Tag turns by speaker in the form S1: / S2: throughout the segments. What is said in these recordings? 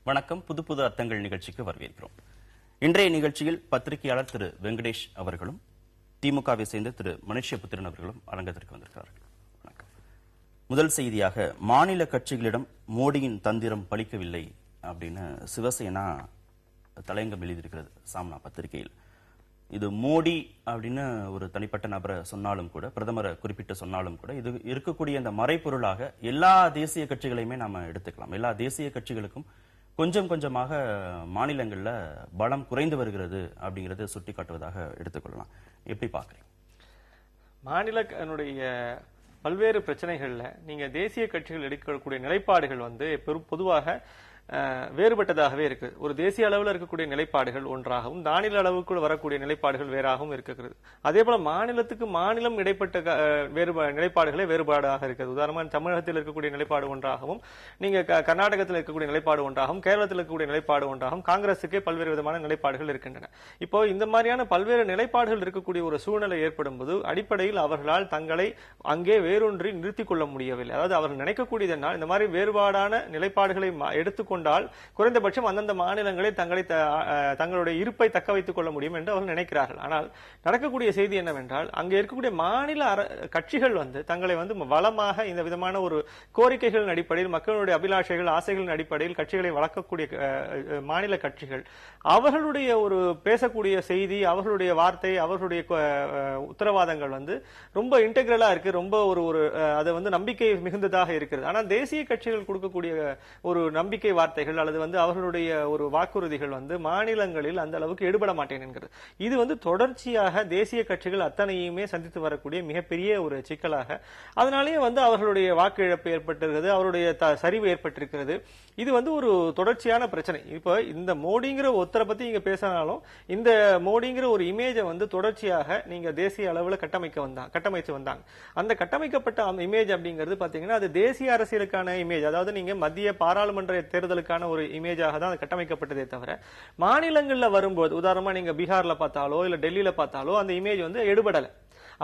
S1: வணக்கம். புது புது அர்த்தங்கள் நிகழ்ச்சிக்கு வரவேற்கிறோம். இன்றைய நிகழ்ச்சியில் பத்திரிகையாளர் திரு வெங்கடேஷ் அவர்களும் திமுகவை சேர்ந்த திரு மனுஷ்யபுத்திரன் அவர்களும் அரங்கத்திற்கு வந்திருக்கிறார்கள். வணக்கம். முதல் செய்தியாக, மாநில கட்சிகளிடம் மோடியின் தந்திரம் பலிக்கவில்லை அப்படின்னு சிவசேனா தலையங்கம் எழுதியிருக்கிறது சாம்னா பத்திரிகையில். இது மோடி அப்படின்னு ஒரு தனிப்பட்ட நபரை சொன்னாலும் கூட, பிரதமரை குறிப்பிட்டு சொன்னாலும் கூட, இது இருக்கக்கூடிய இந்த மறைப்பொருளாக எல்லா தேசிய கட்சிகளையுமே நாம எடுத்துக்கலாம். எல்லா தேசிய கட்சிகளுக்கும் கொஞ்சம் கொஞ்சமாக மாநிலங்கள்ல பலம் குறைந்து வருகிறது அப்படிங்கறது சுட்டி காட்டுவதாக எடுத்துக்கொள்ளலாம். எப்படி பாக்குறீங்க?
S2: மாநிலனுடைய பல்வேறு பிரச்சனைகள்ல நீங்க தேசிய கட்சிகள் எடுக்கக்கூடிய நிலைப்பாடுகள் பொதுவாக வேறுபட்டதாகவே இருக்கு. ஒரு தேசிய அளவில் இருக்கக்கூடிய நிலைப்பாடுகள் ஒன்றாகவும் மாநில அளவுக்குள் வரக்கூடிய நிலைப்பாடுகள் வேறாகவும் இருக்கிறது. அதே போல மாநிலத்துக்கு மாநிலம் இடைப்பட்ட நிலைப்பாடுகளே வேறுபாடாக இருக்கிறது. உதாரணமா தமிழகத்தில் இருக்கக்கூடிய நிலைப்பாடு ஒன்றாகவும், நீங்க கர்நாடகத்தில் இருக்கக்கூடிய நிலைப்பாடு ஒன்றாகவும், கேரளத்தில் இருக்கக்கூடிய நிலைப்பாடு ஒன்றாகவும், காங்கிரசுக்கே பல்வேறு விதமான நிலைப்பாடுகள் இருக்கின்றன. இப்போ இந்த மாதிரியான பல்வேறு நிலைப்பாடுகள் இருக்கக்கூடிய ஒரு சூழ்நிலை ஏற்படும் போது அடிப்படையில் அவர்களால் தங்களை அங்கே வேரூன்றி நிறுத்திக் கொள்ள முடியவில்லை. அதாவது அவர்கள் நினைக்கக்கூடியது என்ன, இந்த மாதிரி வேறுபாடான நிலைப்பாடுகளை எடுத்துக்கொண்டால் குறைந்தபட்சம் அந்தந்த மாநிலங்களை தங்களுடைய இருப்பை தக்க வைத்துக் கொள்ள முடியும் என்று அவர்கள் நினைக்கிறார்கள். ஆனால் நடக்கக்கூடிய செய்தி என்னவென்றால், அங்கே இருக்கக்கூடிய மாநில கட்சிகள் தங்களை வளமாக இந்த விதமான ஒரு கோரிக்கைகளின் அடிப்படையில், மக்களுடைய அபிலாஷைகள் ஆசைகளின் அடிப்படையில் கட்சிகளை வளர்க்கக்கூடிய மாநில கட்சிகள் அவர்களுடைய ஒரு பேசக்கூடிய செய்தி, அவர்களுடைய வார்த்தை, அவர்களுடைய உத்தரவாதங்கள் ரொம்ப இன்டெகிரலா இருக்கு. ரொம்ப ஒரு அது நம்பிக்கை மிகுந்ததாக இருக்கிறது. ஆனால் தேசிய கட்சிகள் கொடுக்கக்கூடிய ஒரு நம்பிக்கை வார்த்தைகள் அல்லது அவர்களுடைய ஒரு வாக்குறுதிகள் மாநிலங்களில் அந்த அளவுக்கு எடுபட மாட்டேன் என்கிறது. இது தொடர்ச்சியாக தேசிய கட்சிகள் அத்தனையுமே சந்தித்து வரக்கூடிய மிகப்பெரிய ஒரு சிக்கலாக, அதனாலேயே அவர்களுடைய வாக்கு இழப்பு ஏற்பட்டிருக்கிறது, அவருடைய சரிவு ஏற்பட்டிருக்கிறது. இது ஒரு தொடர்ச்சியான பிரச்சனை. இப்ப இந்த மோடிங்கிற ஒருத்தரை பத்தி நீங்க பேசினாலும், இந்த மோடிங்கிற ஒரு இமேஜை தொடர்ச்சியாக நீங்க தேசிய அளவில் கட்டமைச்சு வந்தாங்க. அந்த கட்டமைக்கப்பட்ட இமேஜ் அப்படிங்கிறது பாத்தீங்கன்னா அது தேசிய அரசியலுக்கான இமேஜ். அதாவது நீங்க மத்திய பாராளுமன்ற தேர்தலுக்கான ஒரு இமேஜாக தான் கட்டமைக்கப்பட்டதே தவிர, மாநிலங்கள்ல வரும்போது உதாரணமா நீங்க பீகார்ல பார்த்தாலோ இல்ல டெல்லியில பார்த்தாலோ அந்த இமேஜ் எடுபடல.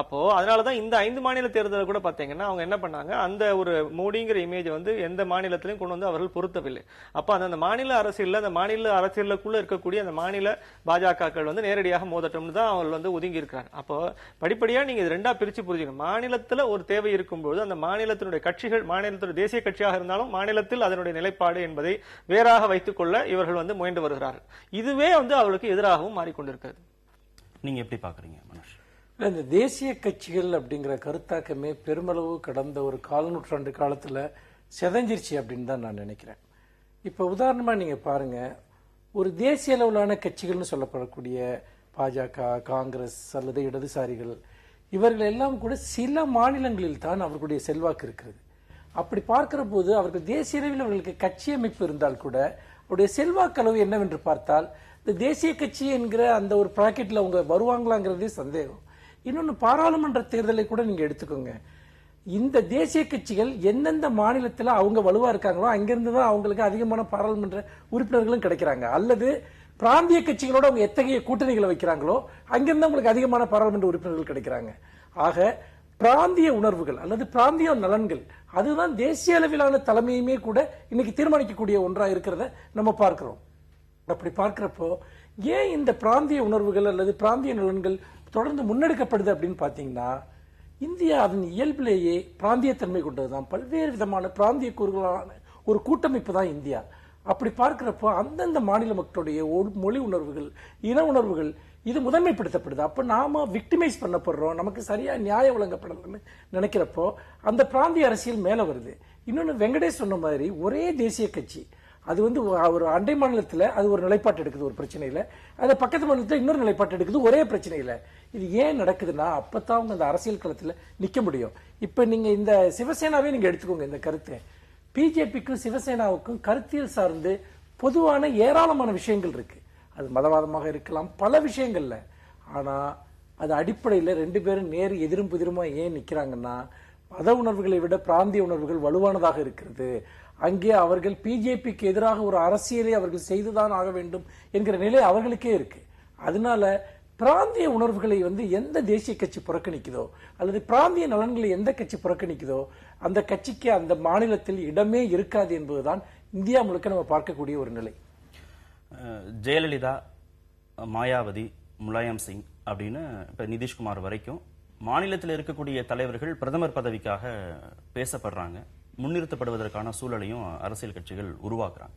S2: அப்போ அதனாலதான் இந்த 5 மாநில தேர்தலை கூட பாத்தீங்கன்னா அவங்க என்ன பண்ணாங்க, அந்த ஒரு மோடிங்கிற இமேஜ் எந்த மாநிலத்திலையும் கொண்டு அவர்கள் பொருத்தவில்லை. அப்ப அந்த மாநில அரசியல்ல, அந்த மாநில அரசியலுக்குள்ள இருக்கக்கூடிய அந்த மாநில பாஜகக்கள் நேரடியாக மோதட்டம்னு தான் அவர்கள் ஒதுங்கி இருக்கிறாங்க. அப்போ படிப்படியா நீங்க இது ரெண்டா பிரிச்சு புரிஞ்சுக்கணும். மாநிலத்துல ஒரு தேவை இருக்கும்போது அந்த மாநிலத்தினுடைய கட்சிகள், மாநிலத்தினுடைய தேசிய கட்சியாக இருந்தாலும் மாநிலத்தில் அதனுடைய நிலைப்பாடு என்பதை வேறாக வைத்துக் கொள்ள இவர்கள் முயன்று வருகிறார்கள். இதுவே அவர்களுக்கு எதிராகவும் மாறிக்கொண்டிருக்கிறது.
S1: நீங்க எப்படி பாக்குறீங்க மனுஷ்?
S3: இந்த தேசிய கட்சிகள் அப்படிங்கிற கருத்தாக்கமே பெருமளவு கடந்த ஒரு கால் நூற்றாண்டு காலத்துல செதஞ்சிருச்சு அப்படின்னு தான் நான் நினைக்கிறேன். இப்ப உதாரணமா நீங்க பாருங்க, ஒரு தேசிய அளவிலான கட்சிகள்னு சொல்லப்படக்கூடிய பாஜக, காங்கிரஸ் அல்லது இடதுசாரிகள், இவர்கள் எல்லாம் கூட சில மாநிலங்களில் தான் அவர்களுடைய செல்வாக்கு இருக்கிறது. அப்படி பார்க்கிற போது அவர்கள் தேசிய அளவில் அவர்களுக்கு கட்சி அமைப்பு இருந்தால் கூட அவருடைய செல்வாக்கு அளவு என்னவென்று பார்த்தால், இந்த தேசிய கட்சி என்கிற அந்த ஒரு பிராக்கெட்ல அவங்க வருவாங்களாங்கிறதே சந்தேகம். இன்னொன்னு, பாராளுமன்ற தேர்தலை கூட நீங்க எடுத்துக்கோங்க. இந்த தேசிய கட்சிகள் எந்தெந்த மாநிலத்தில் அவங்க வலுவா இருக்காங்களோ அங்கிருந்து தான் அவங்களுக்கு அதிகமான பாராளுமன்ற உறுப்பினர்களும் கிடைக்கிறாங்க. அல்லது பிராந்திய கட்சிகளோட அவங்க எத்தகைய கூட்டணிகளை வைக்கிறாங்களோ அங்கிருந்து அவங்களுக்கு அதிகமான பாராளுமன்ற உறுப்பினர்கள் கிடைக்கிறாங்க. ஆக பிராந்திய உணர்வுகள் அல்லது பிராந்திய நலன்கள் அதுதான் தேசிய அளவிலான தலைமையுமே கூட இன்னைக்கு தீர்மானிக்கக்கூடிய ஒன்றா இருக்கிறத நம்ம பார்க்கிறோம். அப்படி பார்க்கிறப்போ ஏன் இந்த பிராந்திய உணர்வுகள் அல்லது பிராந்திய நலன்கள் தொடர்ந்து முன்னெடுக்கப்படுது அப்படின்னு பாத்தீங்கன்னா, இந்தியா அதன் இயல்பிலேயே பிராந்தியத்தன்மை கொண்டதுதான். பல்வேறு விதமான பிராந்திய கூறுகளான ஒரு கூட்டமைப்பு தான் இந்தியா. அப்படி பார்க்கிறப்போ அந்தந்த மாநில மக்களுடைய மொழி உணர்வுகள், இன உணர்வுகள் இது முதன்மைப்படுத்தப்படுது. அப்ப நாம விக்டிமைஸ் பண்ணப்படுறோம், நமக்கு சரியா நியாயம் வழங்கப்படலன்னு நினைக்கிறப்போ அந்த பிராந்திய அரசியல் மேல வருது. இன்னொன்னு, வெங்கடேஷ் சொன்ன மாதிரி ஒரே தேசிய கட்சி அது ஒரு அண்டை மாநிலத்தில் அது ஒரு நிலைப்பாட்டு எடுக்குது ஒரு பிரச்சனையில, அது பக்கத்து மாநிலத்தில் இன்னொரு நிலைப்பாட்டு எடுக்குது ஒரே பிரச்சனையில. இது ஏன் நடக்குதுன்னா அப்பதான் அவங்க அந்த அரசியல் களத்துல நிக்க முடியும். இப்ப நீங்க இந்த சிவசேனாவே நீங்க எடுத்துக்கோங்க. இந்த கருத்து பிஜேபிக்கும் சிவசேனாவுக்கும் கருத்தியல் சார்ந்து பொதுவான ஏராளமான விஷயங்கள் இருக்கு. அது மதவாதமாக இருக்கலாம், பல விஷயங்கள்ல. ஆனா அது அடிப்படையில் 2 பேரும் நேர் எதிரும் புதிருமா ஏன் நிக்கிறாங்கன்னா, மத உணர்வுகளை விட பிராந்திய உணர்வுகள் வலுவானதாக இருக்கிறது. அங்கே அவர்கள் பிஜேபிக்கு எதிராக ஒரு அரசியலை அவர்கள் செய்துதான் ஆக வேண்டும் என்கிற நிலை அவர்களுக்கே இருக்கு. அதனால பிராந்திய உணர்வுகளை எந்த தேசிய கட்சி புறக்கணிக்குதோ அல்லது பிராந்திய நலன்களை எந்த கட்சி புறக்கணிக்குதோ அந்த கட்சிக்கு அந்த மாநிலத்தில் இடமே இருக்காது என்பதுதான் இந்தியா முழுக்க நம்ம பார்க்கக்கூடிய ஒரு நிலை.
S1: ஜெயலலிதா, மாயாவதி, முலாயம் சிங் அப்படின்னு இப்ப நிதிஷ்குமார் வரைக்கும் மாநிலத்தில் இருக்கக்கூடிய தலைவர்கள் பிரதமர் பதவிக்காக பேசப்படுறாங்க, முன்னிறுத்தப்படுவதற்கான சூழலையும் அரசியல் கட்சிகள் உருவாக்குறாங்க.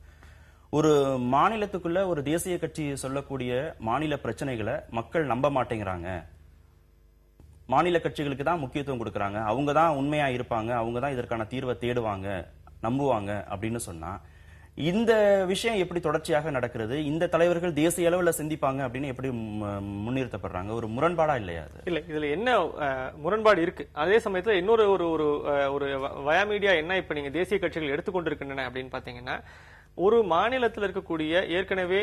S1: ஒரு மாநிலத்துக்குள்ள ஒரு தேசிய கட்சி சொல்லக்கூடிய மாநில பிரச்சனைகளை மக்கள் நம்ப மாட்டேங்கிறாங்க, மாநில கட்சிகளுக்கு தான் முக்கியத்துவம் கொடுக்கறாங்க, அவங்க தான் உண்மையா இருப்பாங்க, அவங்க தான் இதற்கான தீர்வை தேடுவாங்க, நம்புவாங்க அப்படின்னு சொன்னா இந்த விஷயம் எப்படி தொடர்ச்சியாக நடக்கிறது? இந்த தலைவர்கள் தேசிய அளவில் சிந்திப்பாங்க அப்படின்னு எப்படி முன்னிறுத்தப்படுறாங்க? ஒரு முரண்பாடா இல்லையா அது?
S2: இல்ல, இதுல என்ன முரண்பாடு இருக்கு. அதே சமயத்துல இன்னொரு ஒரு ஒரு வயா மீடியா என்ன இப்ப நீங்க தேசிய கட்சிகள் எடுத்துக்கொண்டிருக்கின்றன அப்படின்னு பாத்தீங்கன்னா, ஒரு மாநிலத்தில் இருக்கக்கூடிய ஏற்கனவே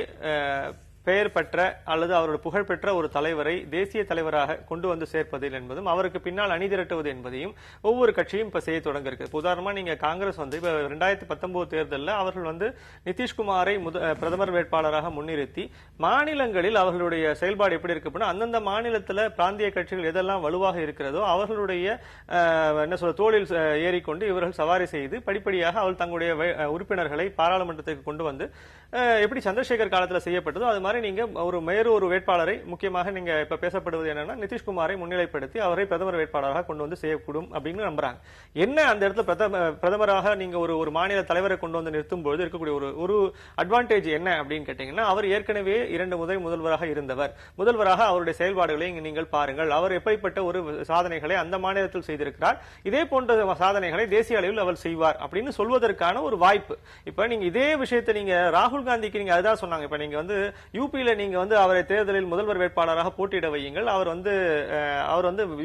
S2: பெயர் பெற்ற அல்லது அவரோட புகழ்பெற்ற ஒரு தலைவரை தேசிய தலைவராக கொண்டு வந்து சேர்ப்பதில் என்பதும் அவருக்கு பின்னால் அணிதிரட்டுவது என்பதையும் ஒவ்வொரு கட்சியும் இப்ப செய்ய தொடங்க இருக்கு. உதாரணமா நீங்க காங்கிரஸ் வந்து இப்ப 2019 தேர்தலில் அவர்கள் வந்து நிதிஷ்குமாரை பிரதமர் வேட்பாளராக முன்னிறுத்தி மாநிலங்களில் அவர்களுடைய செயல்பாடு எப்படி இருக்கு அப்படின்னா, அந்தந்த மாநிலத்தில் பிராந்திய கட்சிகள் எதெல்லாம் வலுவாக இருக்கிறதோ அவர்களுடைய என்ன சொல்ல தோளில் ஏறிக்கொண்டு இவர்கள் சவாரி செய்து படிப்படியாக அவர்கள் தங்களுடைய உறுப்பினர்களை பாராளுமன்றத்திற்கு கொண்டு வந்து எப்படி சந்திரசேகர் காலத்தில் செய்யப்பட்டதோ அது மாதிரி நீங்க ஒரு வேட்பாளரை, முக்கியமாக நீங்க இப்ப பேசப்படுவது என்னன்னா நிதிஷ்குமாரை முன்னிலைப்படுத்தி அவரை பிரதமர் வேட்பாளராக கொண்டு வந்து செய்யக்கூடும் அப்படின்னு நம்புறாங்க. என்ன அந்த இடத்துல பிரதமராக நீங்க ஒரு மாநில தலைவரை கொண்டு வந்து நிறுத்தும் பொழுது இருக்கக்கூடிய ஒரு அட்வான்டேஜ் என்ன அப்படின்னு கேட்டீங்கன்னா, அவர் ஏற்கனவே 2 முறை முதல்வராக இருந்தவர். முதல்வராக அவருடைய செயல்பாடுகளை நீங்கள் பாருங்கள், அவர் எப்படிப்பட்ட ஒரு சாதனைகளை அந்த மாநிலத்தில் செய்திருக்கிறார், இதே போன்ற சாதனைகளை தேசிய அளவில் அவர் செய்வார் அப்படின்னு சொல்வதற்கான ஒரு வாய்ப்பு. இப்ப நீங்க இதே விஷயத்தை நீங்க ராகுல் காந்திக்கு நீங்க அதுதான் சொன்னாங்க. இப்ப நீங்க வந்து யூபியில நீங்க வந்து அவரை தேர்தலில் முதல்வர் வேட்பாளராக போட்டியிட வையுங்கள், அவர் வந்து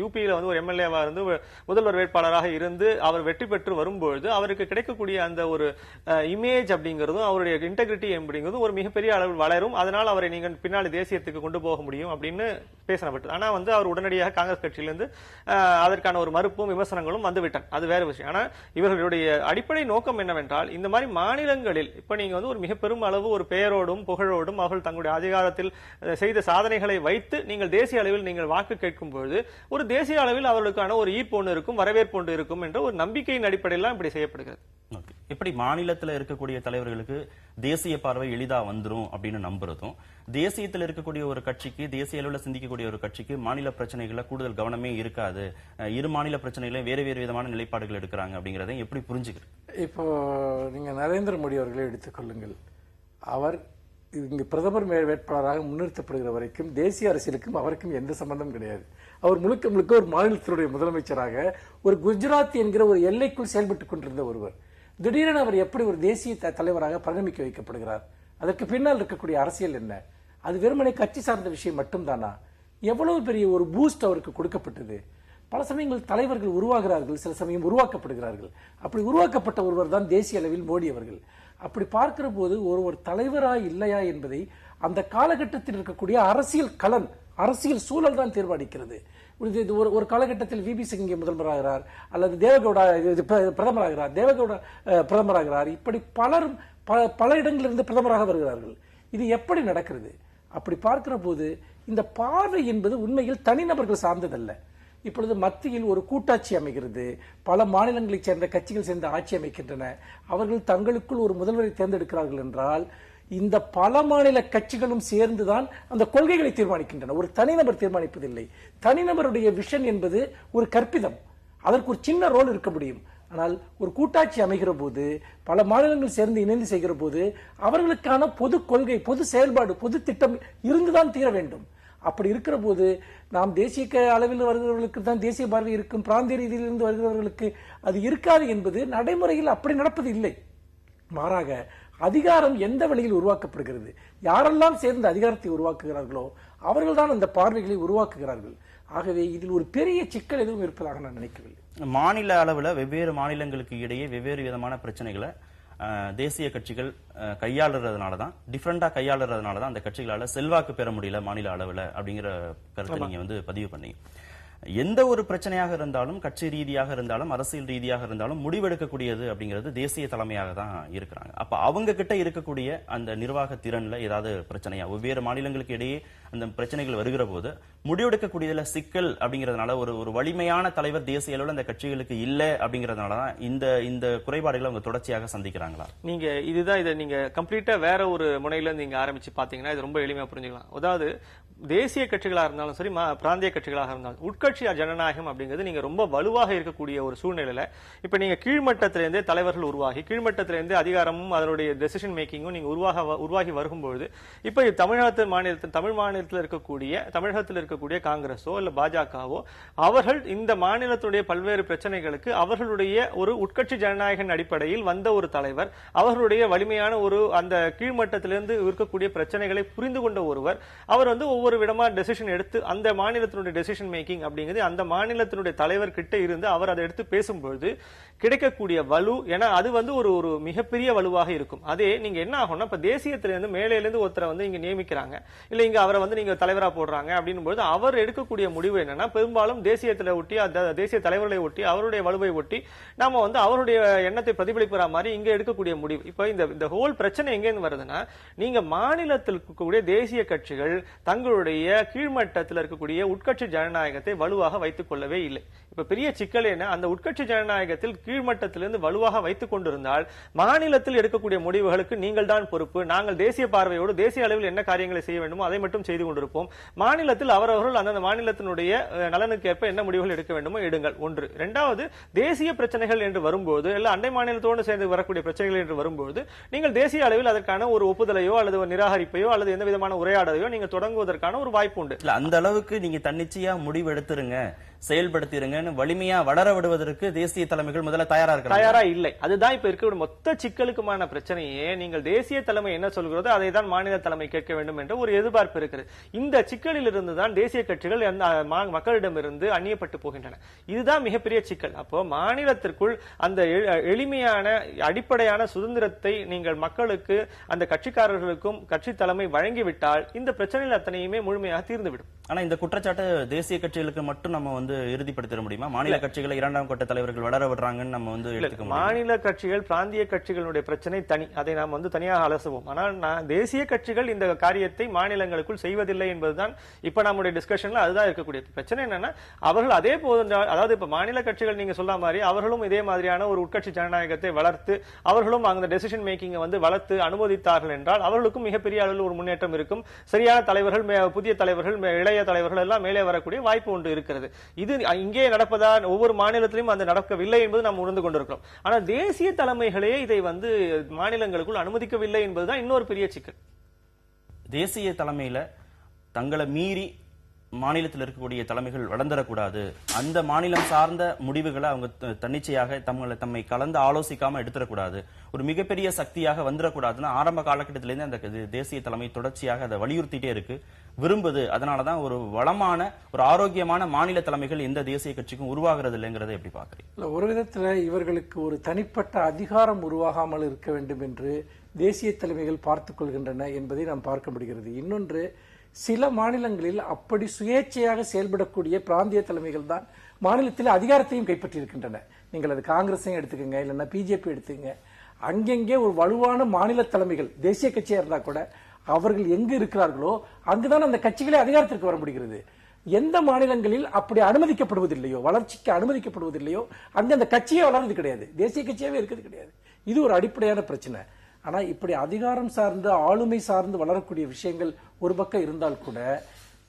S2: யூபியில வந்து ஒரு எம்எல்ஏவா இருந்து முதல்வர் வேட்பாளராக இருந்து அவர் வெற்றி பெற்று வரும்பொழுது அவருக்கு கிடைக்கக்கூடிய அந்த ஒரு இமேஜ் அப்படிங்கிறதும் அவருடைய இன்டெகிரிட்டி அப்படிங்கிறதும் ஒரு மிகப்பெரிய அளவில் வளரும். அதனால் அவரை நீங்க பின்னாடி தேசியத்துக்கு கொண்டு போக முடியும் அப்படின்னு பேசப்பட்டது. ஆனா வந்து அவர் உடனடியாக காங்கிரஸ் கட்சியிலிருந்து அதற்கான ஒரு மறுப்பும் விமர்சனங்களும் வந்துவிட்டார். அது வேற விஷயம். ஆனா இவர்களுடைய அடிப்படை நோக்கம் என்னவென்றால், இந்த மாதிரி மாநிலங்களில் இப்ப நீங்க வந்து ஒரு மிக பெரும் அளவு ஒரு பெயரோடும் புகழோடும் அவர்கள் தங்களுடைய அதிகாரத்தில் செய்த சாதனைகளை வைத்து நீங்கள் தேசிய அளவில் நீங்கள் வாக்கு கேட்கும் பொழுது ஒரு தேசிய அளவில் அவர்களுக்கான ஒரு ஈர்ப்பு ஒன்று இருக்கும், வரவேற்பு ஒன்று இருக்கும் என்ற ஒரு நம்பிக்கையின் அடிப்படையில் இப்படி செய்யப்படுகிறது.
S1: எப்படி மாநிலத்தில் இருக்கக்கூடிய தலைவர்களுக்கு தேசிய பார்வை எளிதா வந்துரும் அப்படின்னு நம்புறதும், தேசியத்தில் இருக்கக்கூடிய ஒரு கட்சிக்கு, தேசிய அளவில் சிந்திக்கக்கூடிய ஒரு கட்சிக்கு மாநில பிரச்சனைகளை கூடுதல் கவனமே இருக்காது, இரு மாநில பிரச்சனைகளை வேறு வேறு விதமான நிலைப்பாடுகள் எடுக்கிறாங்க அப்படிங்கறதை எப்படி புரிஞ்சுக்கிறது?
S3: இப்போ நீங்க நரேந்திர மோடி அவர்களை எடுத்துக்கொள்ளுங்கள். அவர் இங்கு பிரதமர் வேட்பாளராக முன்னிறுத்தப்படுகிற வரைக்கும் தேசிய அரசியலுக்கும் அவருக்கும் எந்த சம்பந்தம் கிடையாது. அவர் முழுக்க முழுக்க ஒரு மாநிலத்தினுடைய முதலமைச்சராக ஒரு குஜராத் என்கிற ஒரு எல்லைக்குள் செயல்பட்டுக் கொண்டிருந்த ஒருவர் திடீரென அவர் எப்படி ஒரு தேசிய தலைவராக பரிணமிக்க வைக்கப்படுகிறார்? அதற்கு பின்னால் இருக்கக்கூடிய அரசியல் என்ன? அது வெறுமனே கட்சி சார்ந்த விஷயம் மட்டும்தானா? எவ்வளவு பெரிய ஒரு பூஸ்ட் அவருக்கு கொடுக்கப்பட்டது? பல சமயங்கள் தலைவர்கள் உருவாகிறார்கள், சில சமயம் உருவாக்கப்படுகிறார்கள். அப்படி உருவாக்கப்பட்ட ஒருவர் தான் தேசிய அளவில் மோடி அவர்கள். அப்படி பார்க்கிற போது ஒரு தலைவரா இல்லையா என்பதை அந்த காலகட்டத்தில் இருக்கக்கூடிய அரசியல் களம், அரசியல் சூழல் தான் தீர்மானிக்கிறது. ஒரு காலகட்டத்தில் விபி சிங் முதல்வராகிறார், அல்லது தேவகவுடா பிரதமராகிறார், தேவகவுடா பிரதமராகிறார். இப்படி பலரும் பல இடங்களிலிருந்து பிரதமராக வருகிறார்கள். இது எப்படி நடக்கிறது? அப்படி பார்க்கிற போது இந்த பார்வை என்பது உண்மையில் தனிநபர்கள் சார்ந்ததல்ல. இப்பொழுது மத்தியில் ஒரு கூட்டாட்சி அமைகிறது, பல மாநிலங்களைச் சேர்ந்த கட்சிகள் சேர்ந்த ஆட்சி அமைக்கின்றன. அவர்கள் தங்களுக்குள் ஒரு முதல்வரை தேர்ந்தெடுக்கிறார்கள் என்றால் இந்த பல மாநில கட்சிகளும் சேர்ந்துதான் அந்த கொள்கைகளை தீர்மானிக்கின்றன. ஒரு தனிநபர் தீர்மானிப்பதில்லை. தனிநபருடைய விஷன் என்பது ஒரு கற்பிதம், அதற்கு ஒரு சின்ன ரோல் இருக்க முடியும். ஆனால் ஒரு கூட்டாட்சி அமைகிற போது, பல மாநிலங்கள் சேர்ந்து இணைந்து செய்கிற போது அவர்களுக்கான பொது கொள்கை, பொது செயல்பாடு, பொது திட்டம் இருந்துதான் தீர வேண்டும். அப்படி இருக்கிற போது நாம் தேசிய அளவில் வருகிறவர்களுக்கு தான் தேசிய பார்வை இருக்கும், பிராந்திய ரீதியிலிருந்து வருகிறவர்களுக்கு அது இருக்காது என்பது நடைமுறையில் அப்படி நடப்பது இல்லை. மாறாக அதிகாரம் எந்த வழியில் உருவாக்கப்படுகிறது, யாரெல்லாம் சேர்ந்து அதிகாரத்தை உருவாக்குகிறார்களோ அவர்கள்தான் அந்த பார்வைகளை உருவாக்குகிறார்கள். ஆகவே இதில் ஒரு பெரிய சிக்கல் எதுவும் இருப்பதாக நான் நினைக்கவில்லை.
S1: மாநில அளவில் வெவ்வேறு மாநிலங்களுக்கு இடையே வெவ்வேறு விதமான பிரச்சனைகளை தேசிய கட்சிகள் கையாளுறதுனாலதான், டிஃபரெண்டா கையாளுறதுனாலதான் அந்த கட்சிகளால செல்வாக்கு பெற முடியல மாநில அளவில் அப்படிங்கிற கருத்தை நீங்க வந்து பதிவு பண்ணீங்க. எந்த ஒரு பிரச்சனையாக இருந்தாலும், கட்சி ரீதியாக இருந்தாலும், அரசியல் ரீதியாக இருந்தாலும் முடிவெடுக்கக்கூடியது அப்படிங்கிறது தேசிய தலைமையாக தான் இருக்கிறாங்க. அப்ப அவங்க கிட்ட இருக்கக்கூடிய அந்த நிர்வாக திறன்ல ஏதாவது பிரச்சனையா, வெவ்வேறு மாநிலங்களுக்கு இடையே அந்த பிரச்சனைகள் வருகிற போது முடிவெடுக்கக்கூடியதுல சிக்கல் அப்படிங்கறதுனால ஒரு வலிமையான தலைவர் தேசிய அளவில் அந்த கட்சிகளுக்கு இல்ல அப்படிங்கறதுனாலதான் இந்த குறைபாடுகளை அவங்க தொடர்ச்சியாக சந்திக்கிறாங்களா?
S2: நீங்க இதை நீங்க கம்ப்ளீட்டா வேற ஒரு முனையில நீங்க ஆரம்பிச்சு பாத்தீங்கன்னா இது ரொம்ப எளிமையா புரிஞ்சுக்கலாம். அதாவது தேசிய கட்சிகளாக இருந்தாலும் சரி, பிராந்திய கட்சிகளாக இருந்தாலும் உட்கட்சி ஜனநாயகம் அப்படிங்கிறது நீங்க ரொம்ப வலுவாக இருக்கக்கூடிய ஒரு சூழ்நிலையில இப்ப நீங்க கீழ்மட்டத்திலிருந்தே தலைவர்கள் உருவாகி கீழ்மட்டத்திலிருந்தே அதிகாரமும் அதனுடைய டெசிஷன் மேக்கிங்கும் நீங்க உருவாகி வரும்போது இப்ப தமிழ் மாநிலத்தில் இருக்கக்கூடிய காங்கிரஸோ இல்ல பாஜகவோ அவர்கள் இந்த மாநிலத்துடைய பல்வேறு பிரச்சனைகளுக்கு அவர்களுடைய ஒரு உட்கட்சி ஜனநாயக அடிப்படையில் வந்த ஒரு தலைவர், அவர்களுடைய வலிமையான ஒரு அந்த கீழ்மட்டத்திலிருந்து இருக்கக்கூடிய பிரச்சனைகளை புரிந்து கொண்ட ஒருவர், அவர் ஒவ்வொரு விதமா டெசிஷன் எடுத்து அந்த மாநிலத்தினுடைய டெசிஷன் மேக்கிங் அப்படிங்கிறது அந்த மாநிலத்தினுடைய தலைவர் கிட்ட இருந்து அவர் அதை எடுத்து பேசும்போது கிடைக்கக்கூடிய வலு, ஏன்னா அது ஒரு மிகப்பெரிய வலுவாக இருக்கும். அதே நீங்க என்ன ஆகும்னா இப்ப தேசியத்திலிருந்து மேலையிலிருந்து ஒருத்தரை இங்க நியமிக்கிறாங்க, இல்ல இங்க அவரை நீங்க தலைவரா போடுறாங்க அப்படின்னும் போது அவர் எடுக்கக்கூடிய முடிவு என்னன்னா பெரும்பாலும் தேசியத்துல ஒட்டி தேசிய தலைவர்களை ஒட்டி அவருடைய வலுவை ஒட்டி நாம அவருடைய எண்ணத்தை பிரதிபலிக்கிற மாதிரி இங்க எடுக்கக்கூடிய முடிவு. இப்ப இந்த ஹோல் பிரச்சனை எங்க இருந்து வருதுன்னா, நீங்க மாநிலத்தில் இருக்கக்கூடிய தேசிய கட்சிகள் தங்களுடைய கீழ்மட்டத்தில் இருக்கக்கூடிய உட்கட்சி ஜனநாயகத்தை வலுவாக வைத்துக் கொள்ளவே இல்லை. இப்ப பெரிய சிக்கல் என்ன, அந்த உட்கட்சி ஜனநாயகத்தில் கீழ்மட்டத்திலிருந்து வலுவாக வைத்துக் கொண்டிருந்தால் மாநிலத்தில் எடுக்கக்கூடிய முடிவுகளுக்கு நீங்கள் தான் பொறுப்பு, நாங்கள் தேசிய பார்வையோடு தேசிய அளவில் என்ன காரியங்களை செய்ய வேண்டுமோ அதை மட்டும் செய்து கொண்டிருப்போம், மாநிலத்தில் அவரவர்கள் அந்த மாநிலத்தினுடைய நலனுக்கு ஏற்ப என்ன முடிவுகள் எடுக்க வேண்டுமோ எடுங்கள். ஒன்று. இரண்டாவது, தேசிய பிரச்சனைகள் என்று வரும்போது இல்ல அண்டை மாநிலத்தோடு சேர்ந்து வரக்கூடிய பிரச்சனைகள் என்று வரும்போது நீங்கள் தேசிய அளவில் அதற்கான ஒரு ஒப்புதலையோ அல்லது ஒரு நிராகரிப்பையோ அல்லது எந்த விதமான உரையாடலையோ நீங்க தொடங்குவதற்கான ஒரு வாய்ப்பு உண்டு.
S1: அந்த அளவுக்கு நீங்க தன்னிச்சையா முடிவு எடுத்துருங்க, செயல்படுத்திருங்கன்னு வலிமையா வளர விடுவதற்கு தேசிய தலைமைகள் முதல்ல தயாரா
S2: இல்லை. அதுதான் இப்ப இருக்க மொத்த சிக்கலுக்குமான பிரச்சனையே. நீங்கள் தேசிய தலைமை என்ன சொல்கிறதோ அதை தான் மாநில தலைமை கேட்க வேண்டும் என்ற ஒரு எதிர்பார்ப்பு இருக்கிறது. இந்த சிக்கலில் இருந்து தான் தேசிய கட்சிகள் மக்களிடமிருந்து அந்நியப்பட்டு போகின்றன. இதுதான் மிகப்பெரிய சிக்கல். அப்போ மாநிலத்திற்குள் அந்த எளிமையான அடிப்படையான சுதந்திரத்தை நீங்கள் மக்களுக்கு அந்த கட்சிக்காரர்களுக்கும் கட்சி தலைமை வழங்கிவிட்டால் இந்த பிரச்சனைகள் அத்தனையுமே முழுமையாக தீர்ந்துவிடும்.
S1: ஆனா இந்த குற்றச்சாட்டு தேசிய கட்சிகளுக்கு மட்டும் நம்ம இறுதிப்படுத்த முடியுமா? மாநில கட்சிகளை இரண்டாம் கட்ட தலைவர்கள் வளர விடுறாங்கன்னு நம்ம எடுத்துக்க முடியும்.
S2: மாநில கட்சிகள் பிராந்திய கட்சிகளுடைய பிரச்சனை தனி, அதை நாம் தனியாக அலசுவோம். ஆனால் தேசிய கட்சிகள் இந்த காரியத்தை மாநிலங்களுக்குள் செய்வதில்லை என்பதுதான் இப்ப நம்முடைய டிஸ்கஷன்ல அதுதான் இருக்கக்கூடிய பிரச்சனை. என்னன்னா அவர்கள் அதே போது, அதாவது இப்ப மாநில கட்சிகள் நீங்க சொல்ல மாதிரி அவர்களும் இதே மாதிரியான ஒரு உட்கட்சி ஜனநாயகத்தை வளர்த்து அவர்களும் அந்த டெசிஷன் மேக்கிங் வளர்த்து அனுமதித்தார்கள் என்றால் அவர்களுக்கும் மிகப்பெரிய அளவில் ஒரு முன்னேற்றம் இருக்கும். சரியான தலைவர்கள், புதிய தலைவர்கள், இளைய தலைவர்கள் எல்லாம் மேலே வரக்கூடிய வாய்ப்பு ஒன்று இருக்கிறது. இது இங்கே நடப்பதா, ஒவ்வொரு மாநிலத்திலும் அது நடக்கவில்லை என்பது நாம் உணர்ந்து கொண்டிருக்கிறோம். ஆனால் தேசிய தலைமைகளே இதை மாநிலங்களுக்குள் அனுமதிக்கவில்லை என்பதுதான் இன்னொரு பெரிய சிக்கல்.
S1: தேசிய தலைமையில தங்களை மீறி மாநிலத்தில் இருக்கக்கூடிய தலைமைகள் வளர்ந்துடக்கூடாது, அந்த மாநிலம் சார்ந்த முடிவுகளை அவங்க தன்னிச்சையாக தம்மை கலந்து ஆலோசிக்காம எடுத்துடக்கூடாது, ஒரு மிகப்பெரிய சக்தியாக வந்துடக்கூடாதுன்னு ஆரம்ப காலகட்டத்திலிருந்து அந்த தேசிய தலைமை தொடர்ச்சியாக அதை வலியுறுத்திட்டே இருக்கு, விரும்புது. அதனாலதான் ஒரு வளமான ஒரு ஆரோக்கியமான மாநில தலைமைகள் எந்த தேசிய கட்சிக்கும் உருவாகிறது இல்லைங்கிறத எப்படி பாக்குறீங்க?
S3: ஒரு விதத்துல இவர்களுக்கு ஒரு தனிப்பட்ட அதிகாரம் உருவாகாமல் இருக்க வேண்டும் என்று தேசிய தலைமைகள் பார்த்துக் கொள்கின்றன என்பதை நாம் பார்க்க முடிகிறது. இன்னொன்று, சில மாநிலங்களில் அப்படி சுயேட்சையாக செயல்படக்கூடிய பிராந்திய தலைமைகள் தான் மாநிலத்தில் அதிகாரத்தையும் கைப்பற்றியிருக்கின்றன. நீங்கள் அது காங்கிரஸையும் எடுத்துக்கங்க, இல்லைன்னா பிஜேபி எடுத்துக்கங்க. அங்கெங்கே ஒரு வலுவான மாநில தலைமைகள் தேசிய கட்சியா இருந்தா கூட அவர்கள் எங்கு இருக்கிறார்களோ அங்குதான் அந்த கட்சிகளே அதிகாரத்திற்கு வர முடிகிறது. எந்த மாநிலங்களில் அப்படி அனுமதிக்கப்படுவதில்லையோ, வளர்ச்சிக்கு அனுமதிக்கப்படுவதில்லையோ, அங்க அந்த கட்சியே வளர்றது கிடையாது, தேசிய கட்சியாவே இருக்கிறது கிடையாது. இது ஒரு அடிப்படையான பிரச்சனை. ஆனா இப்படி அதிகாரம் சார்ந்து ஆளுமை சார்ந்து வளரக்கூடிய விஷயங்கள் ஒரு பக்கம் இருந்தால் கூட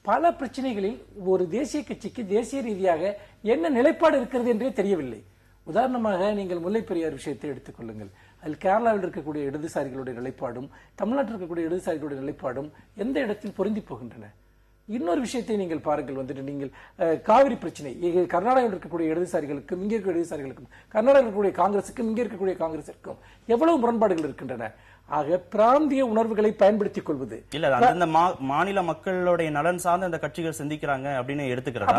S3: பல பிரச்சனைகளில் ஒரு தேசிய கட்சிக்கு தேசிய ரீதியாக என்ன நிலைப்பாடு இருக்கிறது என்றே தெரியவில்லை. உதாரணமாக நீங்கள் முல்லை பெரியார் விஷயத்தை எடுத்துக் கொள்ளுங்கள். அதில் கேரளாவில் இருக்கக்கூடிய இடதுசாரிகளுடைய நிலைப்பாடும் தமிழ்நாட்டில் இருக்கக்கூடிய இடதுசாரிகளுடைய நிலைப்பாடும் எந்த இடத்தில் பொருந்தி போகின்றன. இன்னொரு விஷயத்தை நீங்கள் பாருங்கள், நீங்கள் காவிரி பிரச்சனை, கர்நாடகாவில் இருக்கக்கூடிய இடதுசாரிகளுக்கும் இங்கே இருக்கக்கூடிய இடதுசாரிகளுக்கும், கர்நாடகாவில் இருக்கக்கூடிய காங்கிரசுக்கும் இங்கே இருக்கக்கூடிய காங்கிரசுக்கும் எவ்வளவு முரண்பாடுகள் இருக்கின்றன. ஆக பிராந்திய உணர்வுகளை பயன்படுத்திக் கொள்வது
S1: இல்ல, அந்த மாநில மக்களுடைய நலன் சார்ந்த அந்த கட்சிகள் சிந்திக்கிறாங்க அப்படின்னு எடுத்துக்கிறாங்க.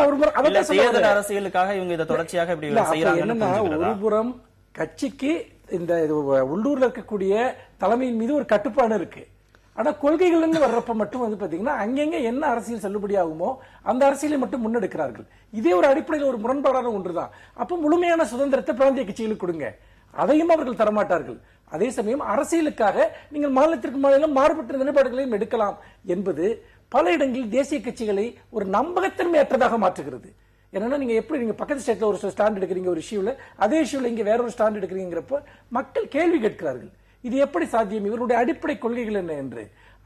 S1: தேர்தல் அரசியலுக்காக இவங்க இதை தொடர்ச்சியாக இப்படி செய்யறாங்க.
S3: ஒரு புறம் கட்சிக்கு இந்த உள்ளூர்ல இருக்கக்கூடிய தலைமையின் மீது ஒரு கட்டுப்பாடு இருக்கு. ஆனா கொள்கைகள் வர்றப்ப மட்டும் வந்து பாத்தீங்கன்னா அங்கங்க என்ன அரசியல் செல்லுபடியாகுமோ அந்த அரசியலை மட்டும் முன்னெடுக்கிறார்கள். இதே ஒரு அடிப்படையில் ஒரு முரண்பாடான ஒன்றுதான். அப்ப முழுமையான சுதந்திரத்தை பிராந்திய கட்சிகளுக்கு கொடுங்க, அதையும் அவர்கள் தரமாட்டார்கள். அதே சமயம் அரசியலுக்காக நீங்கள் மாநிலத்திற்கு மாநிலம் மாறுபட்ட நிலைப்பாடுகளையும் எடுக்கலாம் என்பது பல இடங்களில் தேசிய கட்சிகளை ஒரு நம்பகத்தன்மையற்றதாக மாற்றுகிறது. ஏன்னா நீங்க எப்படி நீங்க பக்கத்து ஸ்டேட்ல ஒரு ஸ்டாண்ட் எடுக்கிறீங்க ஒரு இஷ்யூல, அதே இஷ்யூல இங்க வேற ஒரு ஸ்டாண்ட் எடுக்கிறீங்கிறப்ப மக்கள் கேள்வி கேட்கிறார்கள், இது எப்படி சாத்தியம், இவருடைய அடிப்படை கொள்கைகள் என்ன என்று.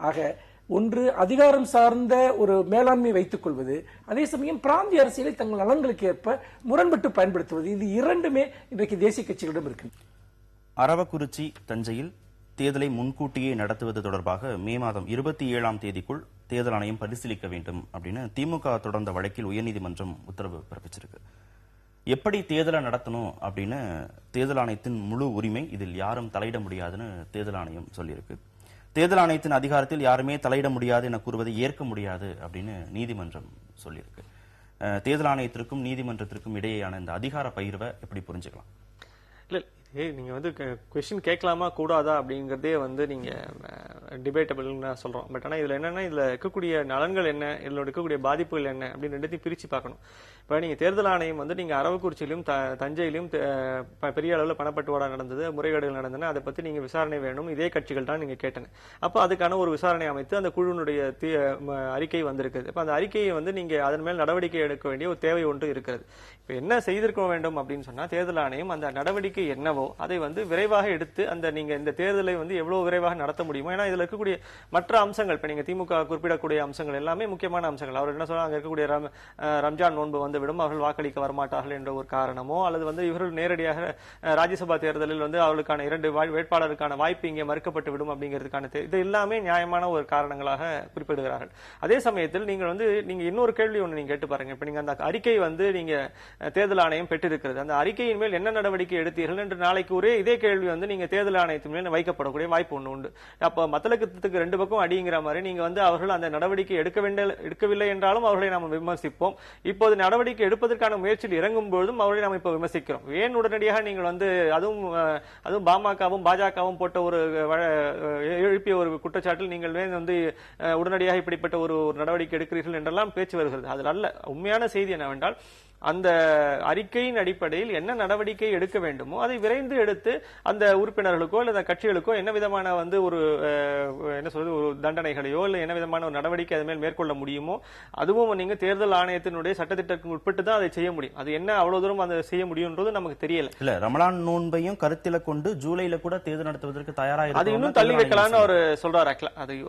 S3: ஆக ஒன்று அதிகாரம் சார்ந்த ஒரு மேலாண்மை வைத்துக் கொள்வது, அதே சமயம் பிராந்திய அரசியலை தங்கள் நலன்களுக்கு ஏற்ப முரண்பட்டு பயன்படுத்துவது, இது இரண்டுமே இன்றைக்கு தேசிய கட்சிகளிடம் இருக்கு.
S1: அரவக்குறிச்சி தஞ்சையில் தேர்தலை முன்கூட்டியே நடத்துவது தொடர்பாக மே மாதம் 27ஆம் தேதிக்குள் தேர்தல் ஆணையம் பரிசீலிக்க வேண்டும் அப்படின்னு திமுக தொடர்ந்த வழக்கில் உயர்நீதிமன்றம் உத்தரவு பிறப்பிச்சிருக்கு. எப்படி தேர்தலை நடத்தணும் அப்படின்னு தேர்தல் ஆணையத்தின் முழு உரிமை, இதில் யாரும் தலையிட முடியாதுன்னு தேர்தல் ஆணையம் சொல்லியிருக்கு. தேர்தல் ஆணையத்தின் அதிகாரத்தில் யாருமே தலையிட முடியாது என கூறுவதை ஏற்க முடியாது அப்படின்னு நீதிமன்றம் சொல்லியிருக்கு. தேர்தல் ஆணையத்திற்கும் நீதிமன்றத்திற்கும் இடையேயான இந்த அதிகார பகிர்வை எப்படி புரிஞ்சுக்கலாம்?
S2: இல்ல நீங்க வந்து கொஸ்டின் கேட்கலாமா கூடாதா அப்படிங்கறதே வந்து நீங்க டிபேட்டபிள்னு சொல்றோம். பட் ஆனா இதுல என்னன்னா, இதுல இருக்கக்கூடிய நலன்கள் என்ன, இதுல இருக்கக்கூடிய பாதிப்புகள் என்ன அப்படின்னு ரெண்டுத்தையும் பிரிச்சு பார்க்கணும். இப்ப நீங்க தேர்தல் ஆணையம் வந்து நீங்க அரவக்குறிச்சியிலும் தஞ்சையிலும் பெரிய அளவுல பணப்பட்டுவாடா நடந்தது, முறைகேடுகள் நடந்தன, அதை பத்தி நீங்க விசாரணை வேணும், இதே கட்சிகள் தான் நீங்க கேட்டன. அப்ப அதுக்கான ஒரு விசாரணை அமைத்து அந்த குழுவினுடைய அறிக்கை வந்திருக்குது. இப்ப அந்த அறிக்கையை வந்து நீங்க அதன் மேல் நடவடிக்கை எடுக்க வேண்டிய ஒரு தேவை ஒன்று இருக்கிறது. இப்ப என்ன செய்திருக்க வேண்டும் அப்படின்னு சொன்னா, தேர்தல் ஆணையம் அந்த நடவடிக்கை என்னவோ அதை வந்து விரைவாக எடுத்து அந்த நீங்க இந்த தேர்தலை வந்து எவ்வளவு விரைவாக நடத்த முடியுமோ, ஏன்னா இதுல இருக்கக்கூடிய மற்ற அம்சங்கள், இப்ப நீங்க திமுக குறிப்பிடக்கூடிய அம்சங்கள் எல்லாமே முக்கியமான அம்சங்கள். அவர் என்ன சொல்றாங்க, அங்க இருக்கக்கூடிய ரம்ஜான் நோன்பு வந்து விடும், அவர்கள் வாக்களிக்க வரமாட்டார்கள் என்ற ஒரு காரணமோ, அல்லது வந்து இவர்கள் நேரடியாக ராஜ்யசபா தேர்தலில் வந்து அவர்களுக்கான 2 வேட்பாளருக்கான வாய்ப்பு இங்கே மறுக்கப்பட்டு விடும் அப்படிங்கிறதுக்கான இது எல்லாமே நியாயமான ஒரு காரணங்களாக குறிப்பிடுகிறார்கள். அதே சமயத்தில் நீங்கள் வந்து நீங்க இன்னொரு கேள்வி ஒன்று நீங்க கேட்டு பாருங்க. இப்ப நீங்க அந்த அறிக்கை வந்து நீங்க தேர்தல் ஆணையம் பெற்றிருக்கிறது, அந்த அறிக்கையின் மேல் என்ன நடவடிக்கை எடுத்தீர்கள் என்று நாளைக்கு ஒரே இதே கேள்வி வந்து நீங்க தேர்தல் ஆணையத்தின் மேல் வைக்கப்படக்கூடிய வாய்ப்பு ஒன்று உண்டு. அப்ப மத்தளத்துக்கு 2 பக்கம் அடிங்கிற மாதிரி நீங்க வந்து அவர்கள் அந்த நடவடிக்கை எடுக்கவில்லை என்றாலும் அவர்களை நாம் விமர்சிப்போம், இப்போது நடவடிக்கை எடுப்பதற்கான முயற்சியில் இறங்கும் பொழுதும் அவர்களை நாம் இப்ப விமர்சிக்கிறோம். ஏன் உடனடியாக நீங்கள் வந்து அதுவும் பாமகவும் பாஜகவும் போட்ட ஒரு எழுப்பிய ஒரு குற்றச்சாட்டில் நீங்கள் வந்து உடனடியாக இப்படிப்பட்ட ஒரு நடவடிக்கை எடுக்கிறீர்கள் என்றெல்லாம் பேச்சு வருகிறது. அதில் அல்ல. உண்மையான செய்தி என்னவென்றால், அந்த அறிக்கையின் அடிப்படையில் என்ன நடவடிக்கை எடுக்க வேண்டுமோ அதை விரைந்து எடுத்து அந்த உறுப்பினர்களுக்கோ அல்லது கட்சிகளுக்கோ என்ன விதமான வந்து ஒரு என்ன சொல்றது ஒரு தண்டனைகளையோ இல்ல என்ன விதமான ஒரு நடவடிக்கை அது மேல் மேற்கொள்ள முடியுமோ, அதுவும் நீங்க தேர்தல் ஆணையத்தினுடைய சட்டத்திட்டத்துக்கு உட்பட்டு தான் அதை செய்ய முடியும். அது என்ன அவ்வளவு தூரம் அதை செய்ய முடியும்ன்றது நமக்கு தெரியல.
S1: இல்ல, ரமலான் நோன்பையும் கருத்தில கொண்டு ஜூலைல கூட தேர்தல் நடத்துவதற்கு தயாராக
S2: அது இன்னும் தள்ளி வைக்கலாம்னு அவர் சொல்றாரு.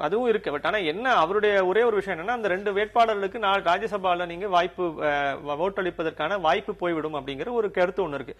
S2: அதுவும் இருக்கு. பட் ஆனா என்ன அவருடைய ஒரே ஒரு விஷயம் என்னன்னா, அந்த 2 வேட்பாளர்களுக்கு ராஜ்யசபால நீங்க வாய்ப்பு ஓட்டளிப்பதற்கான வாய்ப்பு போய்விடும் அப்படிங்கிற ஒரு கருத்து ஒண்ணு இருக்கு.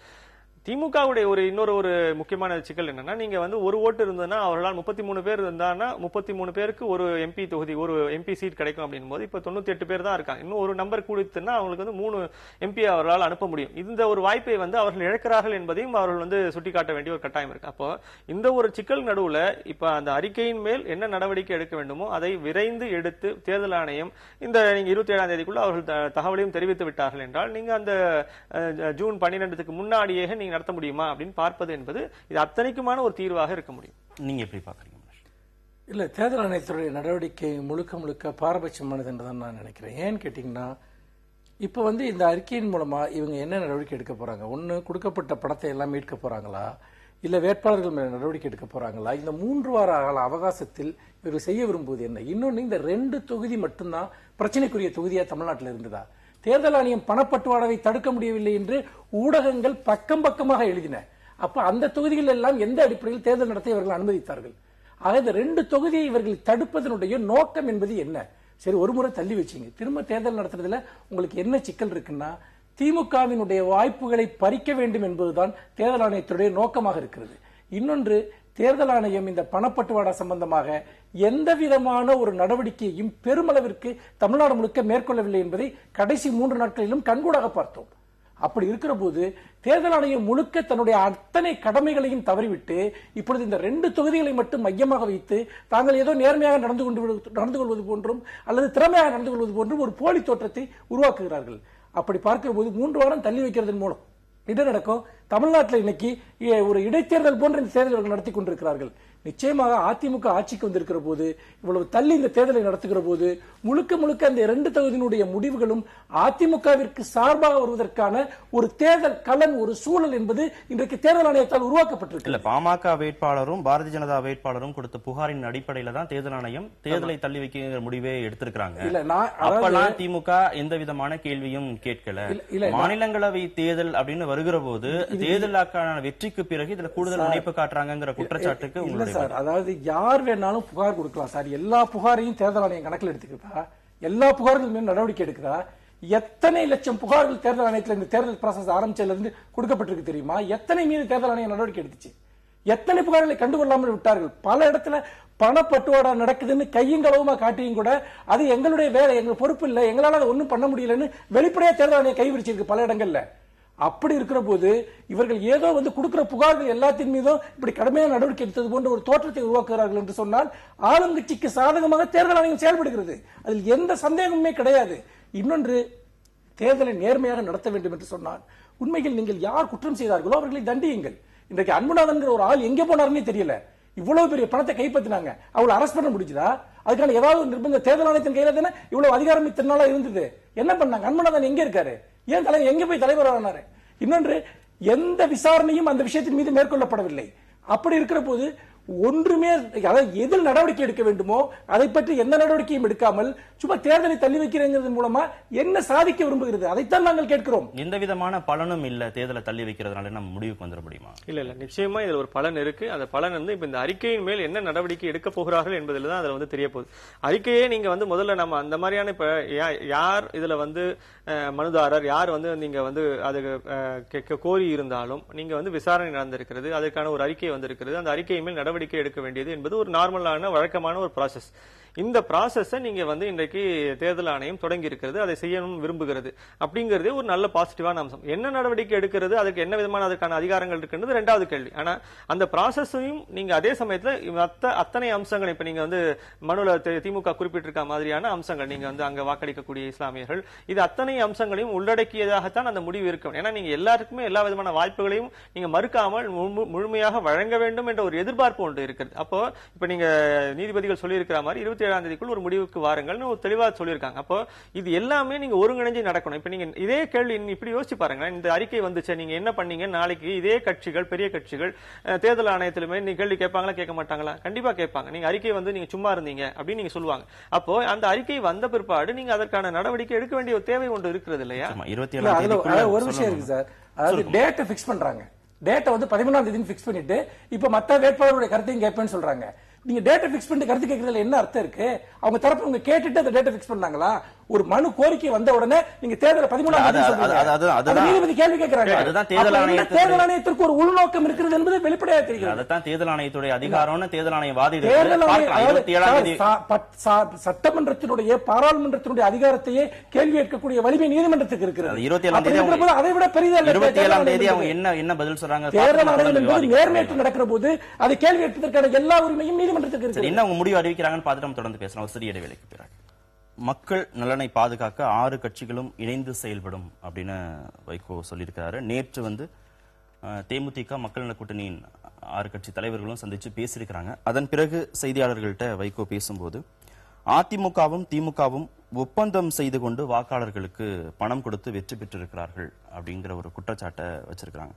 S2: திமுகவுடைய இன்னொரு முக்கியமான சிக்கல் என்னன்னா, நீங்க வந்து ஒரு ஓட்டு இருந்ததுன்னா அவர்களால் 33 பேர் இருந்தாங்கன்னா 33 பேருக்கு ஒரு எம்பி தொகுதி ஒரு எம்பி சீட் கிடைக்கும் அப்படின்னும் போது இப்ப 98 பேர் தான் இருக்காங்க. இன்னும் ஒரு நம்பர் கூடித்துன்னா அவங்களுக்கு வந்து 3 எம்பி அவர்களால் அனுப்ப முடியும். இந்த ஒரு வாய்ப்பை வந்து அவர்கள் இழக்கிறார்கள் என்பதையும் அவர்கள் வந்து சுட்டிக்காட்ட வேண்டிய ஒரு கட்டாயம் இருக்கு. அப்போ இந்த ஒரு சிக்கல் நடுவுல இப்ப அந்த அறிக்கையின் மேல் என்ன நடவடிக்கை எடுக்க வேண்டுமோ அதை விரைந்து எடுத்து தேர்தல் ஆணையம் இந்த நீங்க 27ஆம் தேதிக்குள்ள அவர்கள் தகவலையும் தெரிவித்து விட்டார்கள் என்றால் நீங்க அந்த ஜூன் 12க்கு முன்னாடியே நீங்க நடத்த முடியுமா அப்படின்னு பார்ப்பது என்பது இது அத்தனைக்குமான ஒரு தீர்வாக இருக்க முடியும்.
S1: நீங்க எப்படி பாக்குறீங்க?
S3: இல்ல, தேர்தல் ஆணையத்துடைய நடவடிக்கை முழுக்க பாரபட்சமானது என்றுதான் நான் நினைக்கிறேன். ஏன்னு கேட்டீங்கன்னா, இப்ப வந்து இந்த அறிக்கையின் மூலமா இவங்க என்ன நடவடிக்கை எடுக்க போறாங்க? ஒண்ணு, கொடுக்கப்பட்ட பணத்தை எல்லாம் மீட்க போறாங்களா, இல்ல வேட்பாளர்கள் மேல நடவடிக்கை எடுக்க போறாங்களா? இந்த 3 வார கால அவகாசத்தில் இவர்கள் செய்ய விரும்புவது என்ன? இன்னொன்னு, இந்த 2 தொகுதி மட்டும்தான் பிரச்சனைக்குரிய தொகுதியா தமிழ்நாட்டில் இருந்ததா? தேர்தல் ஆணையம் பணப்பட்டுவாடாவை தடுக்க முடியவில்லை என்று ஊடகங்கள் பக்கமாக எழுதின. அப்ப அந்த தொகுதிகள் எல்லாம் எந்த அடிப்படையில் தேர்தல் நடத்த இவர்கள் அனுமதித்தார்கள்? ஆக இந்த 2 தொகுதியை இவர்கள் தடுப்பதனுடைய நோக்கம் என்பது என்ன? சரி, ஒரு முறை தள்ளி வச்சீங்க, திரும்ப தேர்தல் நடத்துறதுல உங்களுக்கு என்ன சிக்கல் இருக்குன்னா, திமுகவினுடைய வாய்ப்புகளை பறிக்க வேண்டும் என்பதுதான் தேர்தல் ஆணையத்துடைய நோக்கமாக இருக்கிறது. இன்னொன்று, தேர்தல் ஆணையம் இந்த பணப்பட்டுவாடா சம்பந்தமாக எந்த விதமான ஒரு நடவடிக்கையையும் பெருமளவிற்கு தமிழ்நாடு முழுக்க மேற்கொள்ளவில்லை என்பதை கடைசி 3 நாட்களிலும் கண்கூடாக பார்த்தோம். அப்படி இருக்கிற போது தேர்தல் ஆணையம் முழுக்க தன்னுடைய அத்தனை கடமைகளையும் தவறிவிட்டு இப்பொழுது இந்த 2 தொகுதிகளை மட்டும் மையமாக வைத்து தாங்கள் ஏதோ நேர்மையாக நடந்து கொள்வது போன்றும் அல்லது திறமையாக நடந்து கொள்வது போன்றும் ஒரு போலி தோற்றத்தை உருவாக்குகிறார்கள். அப்படி பார்க்கிற போது 3 வாரம் தள்ளி வைக்கிறதன் மூலம் என்ன நடக்கும்? தமிழ்நாட்டில் இன்னைக்கு ஒரு இடைத்தேர்தல் போன்ற இந்த தேர்தல்கள் நடத்தி கொண்டிருக்கிறார்கள். நிச்சயமாக அதிமுக ஆட்சிக்கு வந்திருக்கிற போது, இவ்வளவு தள்ளி இந்த தேர்தலை நடத்துகிற போது, முழுக்க முழுக்க அந்த 2 தொகுதியினுடைய முடிவுகளும் அதிமுகவிற்கு சார்பாக வருவதற்கான ஒரு தேர்தல் களம், ஒரு சூழல் என்பது இன்றைக்கு தேர்தல் ஆணையத்தால் உருவாக்கப்பட்டிருக்கு.
S1: இல்ல, பாமக வேட்பாளரும் பாரதிய ஜனதா வேட்பாளரும் கொடுத்த புகாரின் அடிப்படையில தான் தேர்தல் ஆணையம் தேர்தலை தள்ளி வைக்கிற முடிவே எடுத்திருக்காங்க. அப்பெல்லாம் திமுக எந்த விதமான கேள்வியும் கேட்கல. மாநிலங்களவை தேர்தல் அப்படின்னு வருகிற போது தேர்தலுக்கான வெற்றிக்கு பிறகு இதுல கூடுதல் முனைப்பு காட்டுறாங்கிற குற்றச்சாட்டுக்கு உங்களுடைய
S3: சார், அதாவது யார் வேணாலும் புகார் கொடுக்கலாம் சார். எல்லா புகாரையும் தேர்தல் ஆணையம் கணக்கில் எடுத்துக்கிறதா? எல்லா புகார்கள் மேலும் நடவடிக்கை எடுக்கிறதா? எத்தனை லட்சம் புகார்கள் தேர்தல் ஆணையத்தில் இந்த தேர்தல் ப்ராசஸ் ஆரம்பிச்சதுல இருந்து கொடுக்கப்பட்டிருக்கு தெரியுமா? எத்தனை மீது தேர்தல் ஆணையம் நடவடிக்கை எடுத்துச்சு? எத்தனை புகார்களை கண்டுகொள்ளாமல் விட்டார்கள்? பல இடத்துல பணப்பட்டுவாடா நடக்குதுன்னு கையங்களவுமா காட்டியும் கூட அது எங்களுடைய வேலை, எங்க பொறுப்பு இல்லை, எங்களால அதை ஒன்றும் பண்ண முடியலன்னு வெளிப்படையா தேர்தல் ஆணையம் கைவிரிச்சிருக்கு பல இடங்கள்ல. அப்படி இருக்கிற போது இவர்கள் ஏதோ கொடுக்கிற புகார்கள் எல்லாத்தின் மீதும் இப்படி கடுமையான நடவடிக்கை எடுத்தது போன்ற ஒரு தோற்றத்தை உருவாக்குகிறார்கள் என்று சொன்னால் ஆளுங்கட்சிக்கு சாதகமாக தேர்தல் ஆணையம் செயல்படுகிறது. அதில் எந்த சந்தேகமுமே கிடையாது. இன்னொன்று, தேர்தலை நேர்மையாக நடத்த வேண்டும் என்று சொன்னால் உண்மையில் நீங்கள் யார் குற்றம் செய்தார்களோ அவர்களை தண்டியுங்கள். இன்றைக்கு அன்புநாதன் ஒரு ஆள் எங்கே போனாருன்னே தெரியல. இவ்வளவு பெரிய பணத்தை கைப்பற்றினாங்க, அவங்களை அரெஸ்ட் பண்ண முடிஞ்சதா? அதுக்கான ஏதாவது நிர்பந்த தேர்தல் ஆணையத்தின் கையில தானே இவ்வளவு அதிகாரம் இத்தனை நாளா இருந்தது. என்ன பண்ணாங்க? அன்புநாதன் எங்க இருக்காரு? ஏன் எங்க போய் தலைவர் ஆனாரு? இன்னொன்று, எந்த விசாரணையும் அந்த விஷயத்தின் மீது மேற்கொள்ளப்படவில்லை. அப்படி இருக்கிற போது ஒன்றுமே, அதாவது எதில் நடவடிக்கை எடுக்க வேண்டுமோ அதை பற்றி எந்த நடவடிக்கையும் எடுக்காமல் சும்மா தேர்தலை தள்ளி வைக்கிறது மூலமா என்ன சாதிக்க விரும்புகிறது? அதைத்தான் நாங்கள் கேட்கிறோம்.
S1: எந்த விதமான பலனும் இல்ல தேர்தலை தள்ளி வைக்கிறதுனால நம்ம முடிவுக்கு வந்துட முடியுமா?
S2: இல்ல, நிச்சயமா இதுல ஒரு பலன் இருக்கு. அந்த பலன் இப்ப இந்த அறிக்கையின் மேல் என்ன நடவடிக்கை எடுக்க போகிறார்கள் என்பதில் தான் அதுல தெரிய போகுது. அறிக்கையே நீங்க முதல்ல நம்ம அந்த மாதிரியான இப்ப யார் இதுல மனுதாரர் யார் நீங்க அது கோரி இருந்தாலும் நீங்க விசாரணை நடந்திருக்கிறது, அதற்கான ஒரு அறிக்கை வந்திருக்கிறது, அந்த அறிக்கை மேல் நடவடிக்கை எடுக்க வேண்டியது என்பது ஒரு நார்மலான வழக்கமான ஒரு ப்ராசஸ். இந்த ப்ராசஸை நீங்க இன்றைக்கு தேர்தல் ஆணையம் தொடங்கி இருக்கிறது, அதை செய்யணும் விரும்புகிறது அப்படிங்கறதே ஒரு நல்ல பாசிட்டிவான அம்சம். என்ன நடவடிக்கை எடுக்கிறது, அதுக்கு என்ன விதமான அதற்கான அதிகாரங்கள் இருக்குன்றது இரண்டாவது கேள்வி. ஆனா அந்த ப்ராசஸையும் நீங்க அதே சமயத்துல அத்தனை அம்சங்கள் இப்ப நீங்க மனுல திமுக குறிப்பிட்டிருக்க மாதிரியான அம்சங்கள், நீங்க அங்க வாக்களிக்கக்கூடிய இஸ்லாமியர்கள், இது அத்தனை அம்சங்களையும் உள்ளடக்கியதாகத்தான் அந்த முடிவு இருக்கும். ஏன்னா நீங்க எல்லாருக்குமே எல்லா விதமான வாய்ப்புகளையும் நீங்க மறுக்காமல் முழுமையாக வழங்க வேண்டும் என்ற ஒரு எதிர்பார்ப்பு ஒன்று இருக்கிறது. அப்போ இப்ப நீங்க நீதிபதிகள் சொல்லியிருக்கிற மாதிரி 27ஆம் தேதிக்குள் ஒரு முடிவுக்கு வாருங்கள்னு ஒரு தெளிவா சொல்லியிருக்காங்க. அப்போ இது எல்லாமே நீங்க ஒருங்கிணைஞ்சு நடக்கணும். இப்ப நீங்க இதே கேள்வி இப்படி யோசிச்சு பாருங்க, இந்த அறிக்கை வந்துச்சு, நீங்க என்ன பண்ணீங்க? நாளைக்கு இதே கட்சிகள், பெரிய கட்சிகள் தேர்தல் ஆணையத்திலுமே நீங்க கேள்வி கேட்பாங்களா, கேட்க மாட்டாங்களா? கண்டிப்பா கேட்பாங்க. நீங்க அறிக்கை நீங்க சும்மா இருந்தீங்க அப்படின்னு நீங்க சொல்லுவாங்க. அப்போ அந்த அறிக்கை வந்த பிற்பாடு நீங்க அதற்கான நடவடிக்கை எடுக்க வேண்டிய ஒரு தேவை ஒன்று இருக்கிறது இல்லையா?
S1: 27ஆம் தேதி
S3: ஒரு விஷயம் இருக்கு சார், அதாவது டேட்டை பிக்ஸ் பண்றாங்க. டேட்டை 13ஆம் தேதி பிக்ஸ் பண்ணிட்டு இப்ப மத்த வேட்பாளருடைய கருத்தையும் கேட்பேன்னு சொல்றாங்க. நீங்க டேட்டா பிக்ஸ் பண்ணிட்டு கருத்து கேட்கறதுல என்ன அர்த்தம் இருக்கு? அவங்க தரப்பு உங்க கேட்டுட்டு அந்த டேட்டா பிக்ஸ் பண்ணாங்களா? ஒரு மனு கோரிக்கை வந்த உடனே நீங்க தேர்தல் 13ஆம் தேதி சொல்றீங்க, நீதிபதி கேள்வி கேட்கறாங்க. தேர்தல் ஆணையத்திற்கு ஒரு உள்நோக்கம் இருக்கிறது என்பது வெளிப்படையாக தெரிகிறது.
S1: அதுதான் தேர்தல் ஆணையத்துடைய அதிகாரம்னு தேர்தல் ஆணையம் வாதிடுது.
S3: சட்டமன்றத்தினுடைய பாராளுமன்றத்தினுடைய அதிகாரத்தையே கேள்வி கேட்கக்கூடிய வலிமை நீதிமன்றத்துக்கு இருக்கிறது.
S1: 27ஆம் தேதி
S3: அதை விட பெரிதல்ல.
S1: 27ஆம் தேதி அவங்க என்ன பதில் சொல்றாங்க?
S3: தேர்தல் ஆணையம் என்பது நேர்மையற்று நடக்கிற போது அதை கேள்வி கேட்பதற்கான எல்லா உரிமையும் நீதிமன்றத்துக்கு இருக்கு.
S1: என்ன அவங்க முடிவு அறிவிக்கிறாங்கன்னு பார்த்துட்டு நம்ம தொடர்ந்து பேசலாம். ஒரு சிறிய இடைவேளைக்கு பிறகு. மக்கள் நலனை பாதுகாக்க 6 கட்சிகளும் இணைந்து செயல்படும் அப்படின்னு வைகோ சொல்லியிருக்காரு. நேற்று தேமுதிக மக்கள் நல கூட்டணியின் 6 கட்சி தலைவர்களும் சந்திச்சு பேசியிருக்கிறாங்க. அதன் பிறகு செய்தியாளர்கள்ட்ட வைகோ பேசும்போது அதிமுகவும் திமுகவும் ஒப்பந்தம் செய்து கொண்டு வாக்காளர்களுக்கு பணம் கொடுத்து வெற்றி பெற்றிருக்கிறார்கள் அப்படிங்கிற ஒரு குற்றச்சாட்டை வச்சிருக்கிறாங்க.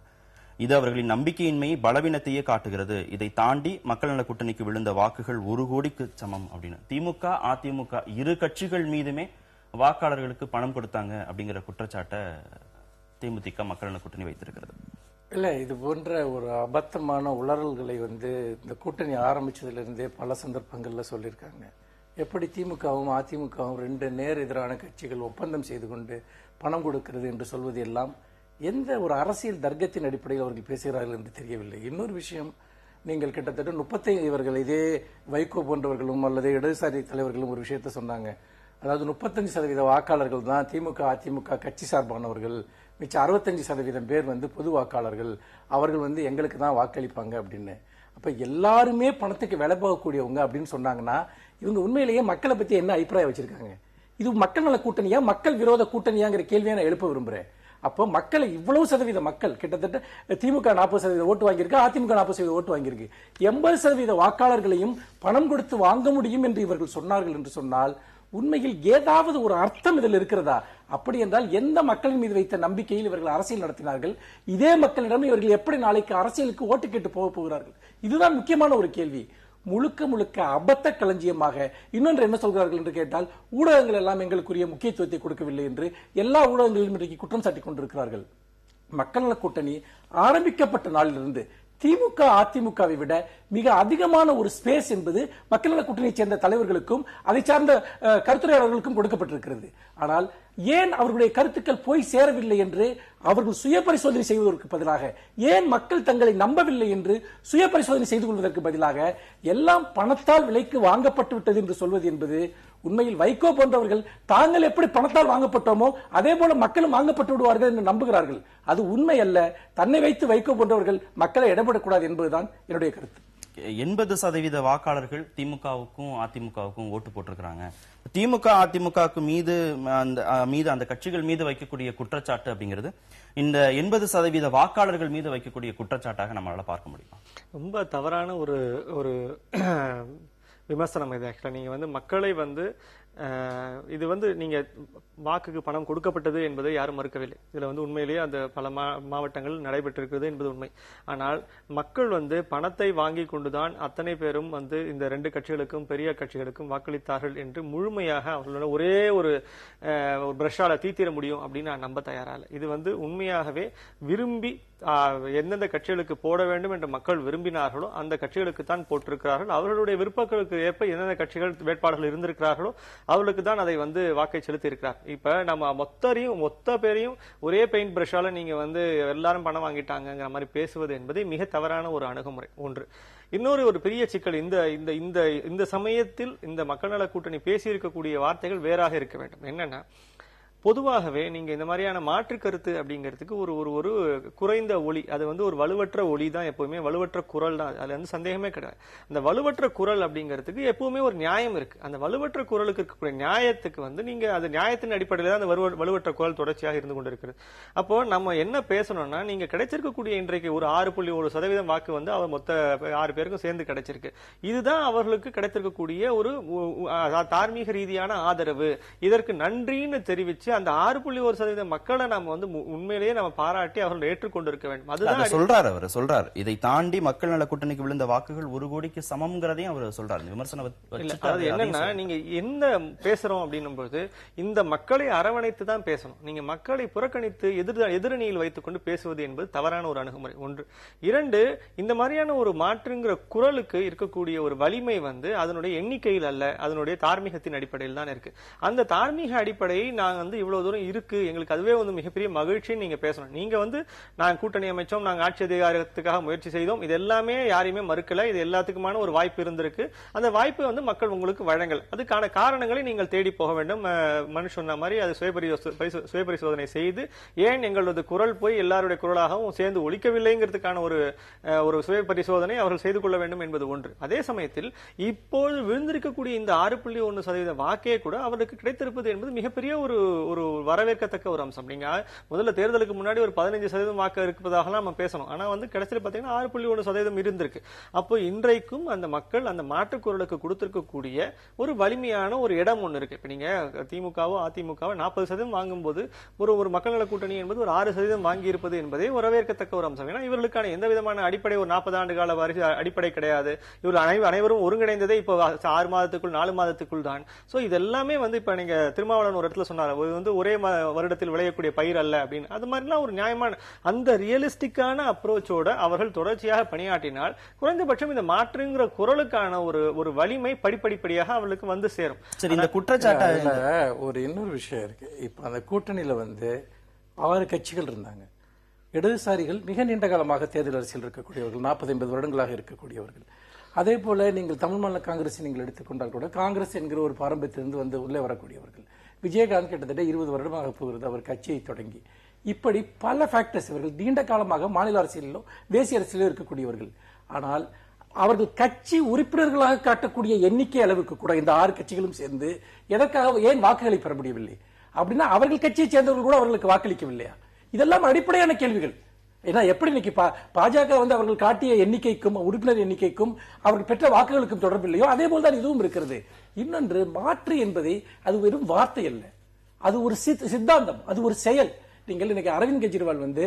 S1: இது அவர்களின் நம்பிக்கையின்மையை, பலவீனத்தையே காட்டுகிறது. இதை தாண்டி மக்கள் நல கூட்டணிக்கு விழுந்த வாக்குகள் 1 கோடிக்கு சமம் அப்படின்னு திமுக அதிமுக 2 கட்சிகள் மீதுமே வாக்காளர்களுக்கு பணம் கொடுத்தாங்க அப்படிங்கிற குற்றச்சாட்டை தேமுதிக மக்கள் நல கூட்டணி வைத்திருக்கிறது.
S3: இல்ல, இது போன்ற ஒரு அபத்தமான உளறல்களை இந்த கூட்டணி ஆரம்பிச்சதிலிருந்தே பல சந்தர்ப்பங்கள்ல சொல்லியிருக்காங்க. எப்படி திமுகவும் அதிமுகவும் 2 நேர் எதிரான கட்சிகள் ஒப்பந்தம் செய்து கொண்டு பணம் கொடுக்கிறது என்று சொல்வது எல்லாம் எந்த ஒரு அரசியல் தர்க்கத்தின் அடிப்படையில் அவர்கள் பேசுகிறார்கள் என்று தெரியவில்லை. இன்னொரு விஷயம், நீங்கள் கிட்டத்தட்ட 35 இவர்கள் இதே வைகோ போன்றவர்களும் அல்லது இடதுசாரி தலைவர்களும் ஒரு விஷயத்த சொன்னாங்க. அதாவது 35% வாக்காளர்கள் தான் திமுக அதிமுக கட்சி சார்பானவர்கள், மிச்சம் 65% பேர் பொது வாக்காளர்கள், அவர்கள் எங்களுக்கு தான் வாக்களிப்பாங்க அப்படின்னு. அப்ப எல்லாருமே பணத்துக்கு விலை போகக்கூடியவங்க அப்படின்னு சொன்னாங்கன்னா இவங்க உண்மையிலேயே மக்களை பத்தி என்ன அபிப்பிராயம் வச்சிருக்காங்க? இது மக்கள் நல கூட்டணியா மக்கள் விரோத கூட்டணியாங்கிற கேள்வியை நான் எழுப்ப விரும்புறேன். அப்போ மக்களை இவ்வளவு சதவீத மக்கள் கிட்டத்தட்ட திமுக 40% ஓட்டு வாங்கியிருக்கு, அதிமுக 40% ஓட்டு வாங்கியிருக்கு. 80% வாக்காளர்களையும் பணம் கொடுத்து வாங்க முடியும் என்று இவர்கள் சொன்னார்கள் என்று சொன்னால் உண்மையில் ஏதாவது ஒரு அர்த்தம் இதில் இருக்கிறதா? அப்படி என்றால் எந்த மக்களின் மீது வைத்த நம்பிக்கையில் இவர்கள் அரசியல் நடத்தினார்கள்? இதே மக்களிடம் இவர்கள் எப்படி நாளைக்கு அரசியலுக்கு ஓட்டு கேட்டு போக போகிறார்கள்? இதுதான் முக்கியமான ஒரு கேள்வி. முழுக்க முழுக்க அபத்த களஞ்சியமாக. இன்னொன்று என்ன சொல்கிறார்கள் என்று கேட்டால், ஊடகங்கள் எல்லாம் எங்களுக்குரிய முக்கியத்துவத்தை கொடுக்கவில்லை என்று எல்லா ஊடகங்களிலும் இன்றைக்கு குற்றம் சாட்டிக் கொண்டிருக்கிறார்கள். மக்கள் நல கூட்டணி ஆரம்பிக்கப்பட்ட நாளிலிருந்து திமுக அதிமுகவை விட மிக அதிகமான ஒரு ஸ்பேஸ் என்பது மக்கள் நல கூட்டணியை சேர்ந்த தலைவர்களுக்கும் அதை சார்ந்த கருத்துரையாளர்களுக்கும் கொடுக்கப்பட்டிருக்கிறது. ஆனால் ஏன் அவர்களுடைய கருத்துக்கள் போய் சேரவில்லை என்று அவர்கள் சுய பரிசோதனை செய்வதற்கு பதிலாக, ஏன் மக்கள் தங்களை நம்பவில்லை என்று சுய பரிசோதனை செய்து கொள்வதற்கு பதிலாக எல்லாம் பணத்தால் விலைக்கு வாங்கப்பட்டு விட்டது என்று சொல்வது என்பது உண்மையில் வைகோ போன்றவர்கள் தாங்கள் எப்படி பணத்தால் வாங்கப்பட்டோமோ அதே போல மக்களும் வாங்கப்பட்டு விடுவார்கள் என்று நம்புகிறார்கள். அது உண்மை அல்ல. தன்னை வைத்து வைகோ போன்றவர்கள் மக்களை இடப்படக்கூடாது என்பதுதான் என்னுடைய கருத்து.
S1: 80% வாக்காளர்கள் திமுகவுக்கும் அதிமுகவுக்கும் ஓட்டு போட்டிருக்கிறாங்க. திமுக அதிமுக மீது அந்த கட்சிகள் மீது வைக்கக்கூடிய குற்றச்சாட்டு அப்படிங்கிறது இந்த 80% வாக்காளர்கள் மீது வைக்கக்கூடிய குற்றச்சாட்டாக நம்மளால பார்க்க முடியும்.
S2: ரொம்ப தவறான ஒரு விமர்சனம் இது. ஆக்சுவலா நீங்க மக்களை இது நீங்க வாக்குக்கு பணம் கொடுக்கப்பட்டது என்பதை யாரும் மறுக்கவில்லை. இதுல உண்மையிலேயே அந்த பல மாவட்டங்கள் நடைபெற்றிருக்கிறது என்பது உண்மை. ஆனால் மக்கள் பணத்தை வாங்கி கொண்டுதான் அத்தனை பேரும் இந்த 2 கட்சிகளுக்கும் பெரிய கட்சிகளுக்கும் வாக்களித்தார்கள் என்று முழுமையாக அவர்களோட ஒரே ஒரு பிரஷால தீத்திர முடியும் அப்படின்னு நான் நம்ப தயாரால. இது உண்மையாகவே விரும்பி எந்தெந்த கட்சிகளுக்கு போட வேண்டும் என்று மக்கள் விரும்பினார்களோ அந்த கட்சிகளுக்கு தான் போட்டிருக்கிறார்கள். அவர்களுடைய விருப்பங்களுக்கு ஏற்ப எந்தெந்த கட்சிகள் வேட்பாளர்கள் இருந்திருக்கிறார்களோ அவர்களுக்கு தான் அதை வாக்கை செலுத்தி இருக்கிறார். இப்ப நம்ம மொத்த பேரையும் ஒரே பெயிண்ட் பிரஷால நீங்க எல்லாரும் பணம் வாங்கிட்டாங்கிற மாதிரி பேசுவது என்பது மிக தவறான ஒரு அணுகுமுறை ஒன்று. இன்னொரு ஒரு பெரிய சிக்கல், இந்த சமயத்தில் இந்த மக்கள் நல கூட்டணி பேசியிருக்கக்கூடிய வார்த்தைகள் வேறாக இருக்க வேண்டும். என்னன்னா, பொதுவாகவே நீங்க இந்த மாதிரியான மாற்று கருத்து அப்படிங்கிறதுக்கு ஒரு குறைந்த ஒலி, அது ஒரு வலுவற்ற ஒலி தான், எப்பவுமே வலுவற்ற குரல் தான், அதுல சந்தேகமே கிடையாது. அந்த வலுவற்ற குரல் அப்படிங்கிறதுக்கு எப்பவுமே ஒரு நியாயம் இருக்கு. அந்த வலுவற்ற குரலுக்கு இருக்கக்கூடிய நியாயத்துக்கு நீங்க அந்த நியாயத்தின் அடிப்படையில் தான் அந்த வலுவற்ற குரல் தொடர்ச்சியாக இருந்து கொண்டிருக்கிறது. அப்போ நம்ம என்ன பேசணும்னா, நீங்க கிடைச்சிருக்கக்கூடிய இன்றைக்கு ஒரு 6.1% வாக்கு அவர் மொத்த 6 பேருக்கும் சேர்ந்து கிடைச்சிருக்கு. இதுதான் அவர்களுக்கு கிடைத்திருக்கக்கூடிய ஒரு தார்மீக ரீதியான ஆதரவு. இதற்கு நன்றின்னு தெரிவிச்சு அந்த 6.1% மக்களை நாம உண்மையிலேயே நம்ம பாராட்டி அவர்கள் ஏற்றுக்கொண்டிருக்க வேண்டும். அதுதான்
S1: சொல்றாரு. இதை தாண்டி மக்கள் நல கூட்டணிக்கு விழுந்த வாக்குகள் 1 கோடிக்கு சமம்ங்கிறதையும் அவர் சொல்றாரு. விமர்சனம்
S2: அது என்னன்னா, நீங்க என்ன பேசுறோம் அப்படின்னும் போது இந்த மக்களை அரவணைத்து தான் பேசணும். நீங்க மக்களை புறக்கணித்து எதிரணியில் வைத்துக் கொண்டு பேசுவது என்பது தவறான ஒரு அணுகுமுறை ஒன்று. 2, இந்த மாதிரியான ஒரு மாற்றுங்கிற குரலுக்கு இருக்கக்கூடிய ஒரு வலிமை அதனுடைய எண்ணிக்கையில் அல்ல, அதனுடைய தார்மீகத்தின் அடிப்படையில் தான் இருக்கு. அந்த தார்மீக அடிப்படையை நாங்க இவ்வளவு தூரம் இருக்கு, எங்களுக்கு அதுவே மிகப்பெரிய மகிழ்ச்சின்னு நீங்க பேசணும். நீங்க நாங்க கூட்டணி அமைச்சோம், நாங்க ஆட்சி அதிகாரத்துக்காக முயற்சி செய்தோம், இது எல்லாமே யாரையுமே மறுக்கல, இது எல்லாத்துக்குமான ஒரு வாய்ப்பு இருந்திருக்கு. அந்த வாய்ப்பு மக்கள் உங்களுக்கு வழங்கல். அதுக்கான காரணங்களை நீங்கள் தேடி போக வேண்டும். மனுஷ் சொன்ன மாதிரி அது சுய பரிசோதனை செய்து, ஏன் எங்களது குரல் போய் எல்லாருடைய குரலாகவும் சேர்ந்து ஒலிக்கவில்லைங்கிறதுக்கான ஒரு சுய பரிசோதனை அவர்கள் செய்து கொள்ள வேண்டும் என்பது ஒன்று. அதே சமயத்தில் இப்போது விழுந்திருக்கக்கூடிய இந்த 6.1% வாக்கே கூட அவருக்கு கிடைத்திருப்பது என்பது மிகப்பெரிய ஒரு வரவேற்கத்தக்க ஒரு அம்சம். நீங்க முதல்ல தேர்தலுக்கு முன்னாடி ஒரு 15% வாக்கு இருப்பதாக நம்ம பேசணும். ஆனா கடைசியில் பாத்தீங்கன்னா 6.1% இருந்திருக்கு. அப்போ இன்றைக்கும் அந்த மக்கள் அந்த மாற்று குரலுக்கு கொடுத்திருக்கக்கூடிய ஒரு வலிமையான ஒரு இடம் ஒண்ணு இருக்கு. இப்ப நீங்க திமுகவோ அதிமுகவோ 40% வாங்கும் போது ஒரு மக்கள் நல கூட்டணி என்பது ஒரு 6% வாங்கி இருப்பது என்பதே வரவேற்கத்தக்க ஒரு அம்சம். ஏன்னா இவர்களுக்கான எந்த விதமான அடிப்படை ஒரு 40 ஆண்டு கால அடிப்படை கிடையாது. இவர்கள் அனைவரும் ஒருங்கிணைந்ததே இப்போ 6 மாதத்துக்குள் 4 மாதத்துக்குள் தான். சோ இதெல்லாமே இப்ப நீங்க திருமாவளவன் ஒரு இடத்துல சொன்னார், ஒரே வருடத்தில் விளையக்கூடிய பயிர் அல்ல அப்படின்னு. அது மாதிரிலாம் ஒரு நியாயமான அந்த ரியலிஸ்டிக்கான அப்ரோச்சோட அவர்கள் தொடர்ச்சியாக பணியாற்றினால் குறைந்தபட்சம் இந்த மாற்றுங்கிற குரலுக்கான ஒரு வலிமை படிப்படியாக அவர்களுக்கு சேரும்.
S3: சரி, இந்த குற்றச்சாட்டு ஒரு இன்னொரு விஷயம் இருக்கு. இப்ப அந்த கூட்டணியில 6 கட்சிகள் இருந்தாங்க. இடதுசாரிகள் மிக நீண்ட காலமாக தேர்தல் அரசியல் இருக்கக்கூடியவர்கள், 40-50 வருடங்களாக இருக்கக்கூடியவர்கள். அதே போல நீங்கள் தமிழ் மாநில காங்கிரஸ் நீங்கள் எடுத்துக்கொண்டால் கூட காங்கிரஸ் என்கிற ஒரு பாரம்பரியத்திலிருந்து உள்ளே வரக்கூடியவர்கள். விஜயகாந்த் கிட்டத்தட்ட 20 வருடமாக போகிறது அவர் கட்சியை தொடங்கி. இப்படி பல ஃபேக்டர்ஸ், இவர்கள் நீண்ட காலமாக மாநில அரசியலிலோ தேசிய அரசியலோ இருக்கக்கூடியவர்கள். ஆனால் அவர்கள் கட்சி உறுப்பினர்களாக காட்டக்கூடிய எண்ணிக்கை அளவுக்கு கூட இந்த 6 கட்சிகளும் சேர்ந்து எதற்காக ஏன் வாக்குகளை பெற முடியவில்லை அப்படின்னா, அவர்கள் கட்சியை சேர்ந்தவர்கள் கூட அவர்களுக்கு வாக்களிக்கவில்லையா? இதெல்லாம் அடிப்படையான கேள்விகள். ஏன்னா எப்படி இன்னைக்கு பாஜக வந்து அவர்கள் காட்டிய எண்ணிக்கைக்கும் உறுப்பினர் எண்ணிக்கைக்கும் அவர்கள் பெற்ற வாக்குகளுக்கும் தொடர்பில்லையோ அதே போல்தான் இதுவும் இருக்கிறது. இன்னொன்று, மாற்று என்பதை அது வெறும் வார்த்தை அல்ல, அது ஒரு சித்தாந்தம், அது ஒரு செயல். நீங்கள் இன்னைக்கு அரவிந்த் கெஜ்ரிவால் வந்து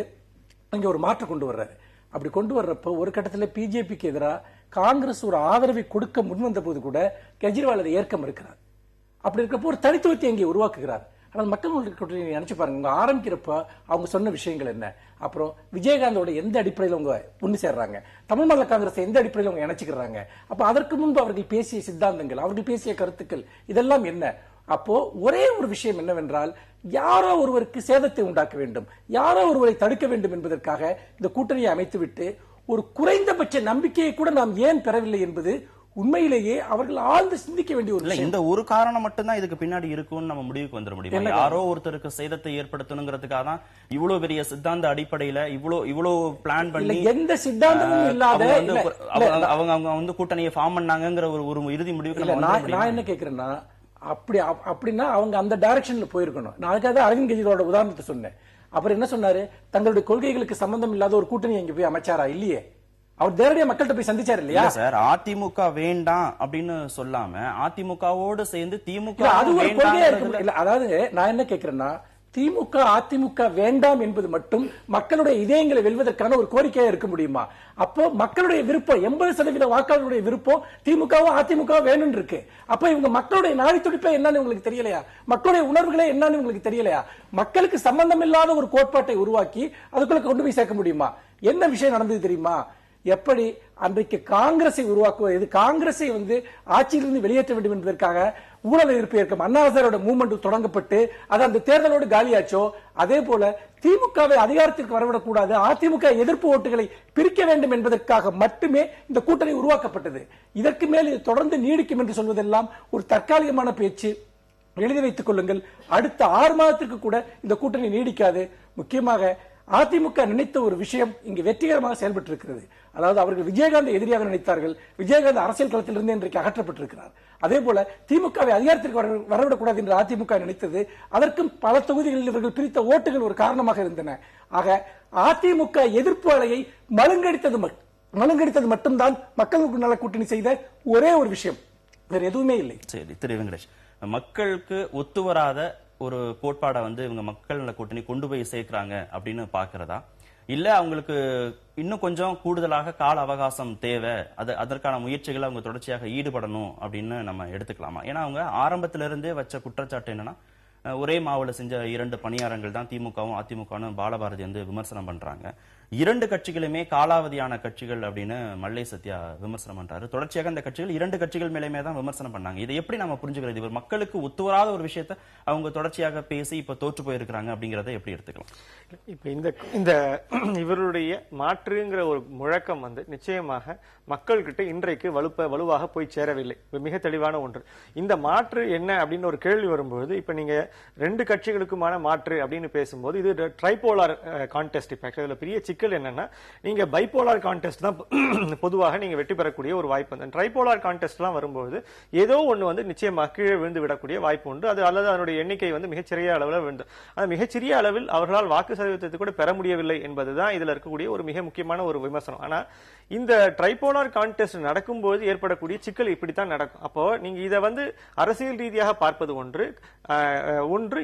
S3: இங்க ஒரு மாற்றம் கொண்டு வர்றாரு. அப்படி கொண்டு வர்றப்ப ஒரு கட்டத்தில் பிஜேபிக்கு எதிராக காங்கிரஸ் ஒரு ஆதரவை கொடுக்க முன்வந்த போது கூட கெஜ்ரிவால் அதை ஏற்க மறுக்கிறார். அப்படி இருக்கப்போ ஒரு தனித்துவத்தை அங்கே உருவாக்குகிறார். ஆனால் மக்கள் நினைச்சு பாருங்க, ஆரம்பிக்கிறப்ப அவங்க சொன்ன விஷயங்கள் என்ன, அப்புறம் விஜயகாந்தோட எந்த அடிப்படையில் அவங்க ஒண்ணு சேர்றாங்க, தமிழ் மாநில காங்கிரஸ் எந்த அடிப்படையில் அவங்க இணைச்சுக்கிறாங்க, அப்ப அதற்கு முன்பு அவர்கள் பேசிய சித்தாந்தங்கள், அவர்கள் பேசிய கருத்துக்கள் இதெல்லாம் என்ன. அப்போ ஒரே ஒரு விஷயம் என்னவென்றால், யாரோ ஒருவருக்கு சேதத்தை உண்டாக்க வேண்டும், யாரோ ஒருவரை தடுக்க வேண்டும் என்பதற்காக இந்த கூட்டணியை அமைத்துவிட்டு ஒரு குறைந்தபட்ச நம்பிக்கையை கூட நாம் ஏன் பெறவில்லை என்பது உண்மையிலேயே அவர்கள் ஆழ்ந்து சிந்திக்க வேண்டிய ஒரு விஷயம்.
S1: இந்த ஒரு காரணம் மட்டும்தான் இதுக்கு பின்னாடி இருக்கும்னு நம்ம முடிவுக்கு வந்துட முடியும். யாரோ ஒருத்தருக்கு சேதத்தை ஏற்படுத்தணுங்கிறதுக்காக தான் இவ்வளவு பெரிய சித்தாந்த அடிப்படையில இவ்வளவு பிளான் பண்ணி
S3: எந்த சித்தாந்தமும் இல்லாத
S1: அவங்க வந்து கூட்டணியை ஃபார்ம் பண்ணாங்கிற ஒரு இறுதி முடிவுக்கு
S3: நான் என்ன கேட்கிறேன்னா, அப்படின்னா அவங்க அந்த டைரக்ஷன்ல போயிருக்கணும். நான் அதுக்காக அரவிந்த் கெஜ்ரிவாலோட உதாரணத்தை சொன்னேன். அப்புறம் என்ன சொன்னாரு, தங்களுடைய கொள்கைகளுக்கு சம்பந்தம் இல்லாத ஒரு கூட்டணி அங்க போய் அமைச்சாரா? இல்லையே, அவர் நேரடியா மக்கள்கிட்ட போய் சந்திச்சாரு இல்லையா
S1: சார்? அதிமுக வேண்டாம் அப்படின்னு சொல்லாம அதிமுகவோடு சேர்ந்து திமுக
S3: அது ஒரு கொள்கையா இருக்கு இல்ல. அதாவது நான் என்ன கேட்கிறேன்னா, திமுக அதிமுக வேண்டாம் என்பது மட்டும் மக்களுடைய இதயங்களை வெல்வதற்கான ஒரு கோரிக்கையா இருக்க முடியுமா? அப்போ மக்களுடைய விருப்பம் 80% வாக்காளர்களுடைய விருப்பம் திமுகவும் அதிமுக வேணும் இருக்கு. அப்ப இவங்க மக்களுடைய நாடி துடிப்பே என்னன்னு உங்களுக்கு தெரியலையா? மக்களுடைய உணர்வுகளே என்னன்னு உங்களுக்கு தெரியலையா? மக்களுக்கு சம்பந்தம் இல்லாத ஒரு கோட்பாட்டை உருவாக்கி அதுக்குள்ள கொண்டு போய் சேர்க்க முடியுமா? என்ன விஷயம் நடந்தது தெரியுமா? எப்படி அன்றைக்கு காங்கிரஸை உருவாக்குவது, காங்கிரஸை வந்து ஆட்சியிலிருந்து வெளியேற்ற வேண்டும் என்பதற்காக ஊழல் எதிர்ப்பு இயக்கம் அண்ணாசாரோட மூவ்மெண்ட் தொடங்கப்பட்டு அது அந்த தேர்தலோடு காலியாச்சோ, அதே போல திமுகவை அதிகாரத்திற்கு வரவிடக்கூடாது, அதிமுக எதிர்ப்பு ஓட்டுகளை பிரிக்க வேண்டும் என்பதற்காக மட்டுமே இந்த கூட்டணி உருவாக்கப்பட்டது. இதற்கு மேல் இது தொடர்ந்து நீடிக்கும் என்று சொல்வதெல்லாம் ஒரு தற்காலிகமான பேச்சு. எழுதி வைத்துக் கொள்ளுங்கள், அடுத்த 6 மாதத்திற்கு கூட இந்த கூட்டணி நீடிக்காது. முக்கியமாக அதிமுக நினைத்த ஒரு விஷயம் இங்கு வெற்றிகரமாக செயல்பட்டு இருக்கிறது. அதாவது அவர்கள் விஜயகாந்த் எதிரியாக நினைத்தார்கள், விஜயகாந்த் அரசியல் களத்திலிருந்து இன்றைக்கு அகற்றப்பட்டிருக்கிறார். அதே போல திமுகவை அதிகாரத்திற்கு வரவிடக்கூடாது என்று அதிமுக நினைத்தது, அதற்கும் பல தொகுதிகளில் இவர்கள் பிரித்த ஓட்டுகள் ஒரு காரணமாக இருந்தன. ஆக அதிமுக எதிர்ப்பு அலையை மழுங்கடித்தது மட்டும்தான் மக்களுக்கு நல கூட்டணி செய்த ஒரே ஒரு விஷயம், வேற எதுவுமே இல்லை.
S1: சரி திரு வெங்கடேஷ், மக்களுக்கு ஒத்து வராத ஒரு கோட்பாடை வந்து இவங்க மக்கள் நல கூட்டணி கொண்டு போய் சேர்க்கிறாங்க அப்படின்னு பாக்குறதா, இல்ல அவங்களுக்கு இன்னும் கொஞ்சம் கூடுதலாக கால அவகாசம் தேவை, அதற்கான முயற்சிகளை அவங்க தொடர்ச்சியாக ஈடுபடணும் அப்படின்னு நம்ம எடுத்துக்கலாமா? ஏன்னா அவங்க ஆரம்பத்திலிருந்தே வச்ச குற்றச்சாட்டு என்னன்னா, ஒரே மாவுல செஞ்ச 2 பணியாரங்கள் தான் திமுகவும் அதிமுகவும் பாலபாரதி வந்து விமர்சனம் பண்றாங்க. 2 கட்சிகளுமே காலாவதியான கட்சிகள் அப்படின்னு மல்லை சத்யா விமர்சனம் பண்றாரு. தொடர்ச்சியாக இந்த கட்சிகள் 2 கட்சிகள் மேலேயுமே தான் விமர்சனம் பண்ணாங்க. இதை எப்படி நம்ம புரிஞ்சுக்கிறது? இவர் மக்களுக்கு ஒத்துவராத ஒரு விஷயத்த அவங்க தொடர்ச்சியாக பேசி இப்ப தோற்று போயிருக்கிறாங்க அப்படிங்கறத எப்படி எடுத்துக்கலாம்?
S2: இப்ப இந்த இவருடைய மாற்றுங்கிற ஒரு முழக்கம் வந்து நிச்சயமாக மக்கள்கிட்ட இன்றைக்கு வலுவாக போய் சேரவில்லை. மிக தெளிவான ஒன்று. இந்த மாற்று என்ன அப்படின்னு ஒரு கேள்வி வரும்போது, இப்ப நீங்க 2 கட்சிகளுக்குமான மாற்று அப்படின்னு பேசும்போது இது ட்ரைபோலார் கான்டெஸ்ட். இப்ப இதுல பெரிய சிக்கல் என்னன்னா, நீங்க பைபோலார் கான்டெஸ்ட் தான் பொதுவாக நீங்க வெற்றி பெறக்கூடிய ஒரு வாய்ப்பு. அந்த ட்ரைபோலார் கான்டெஸ்ட் எல்லாம் வரும்போது ஏதோ ஒண்ணு வந்து நிச்சயமாக கீழே விழுந்து விடக்கூடிய வாய்ப்பு உண்டு. அது அல்லது அதனுடைய எண்ணிக்கை வந்து மிகச்சிறிய அளவில் விழுந்து, அது மிகச்சிறிய அளவில் அவர்களால் வாக்கு சதவீதத்தை கூட பெற முடியவில்லை என்பதுதான் இதுல இருக்கக்கூடிய ஒரு மிக முக்கியமான ஒரு விமர்சனம். ஆனா இந்த ட்ரைபோலார் கான்டெஸ்ட் நடக்கும்போது ஏற்படக்கூடிய சிக்கல் இப்படித்தான் நடக்கும். அப்போ நீங்க இதை வந்து அரசியல் ரீதியாக பார்ப்பது ஒன்று,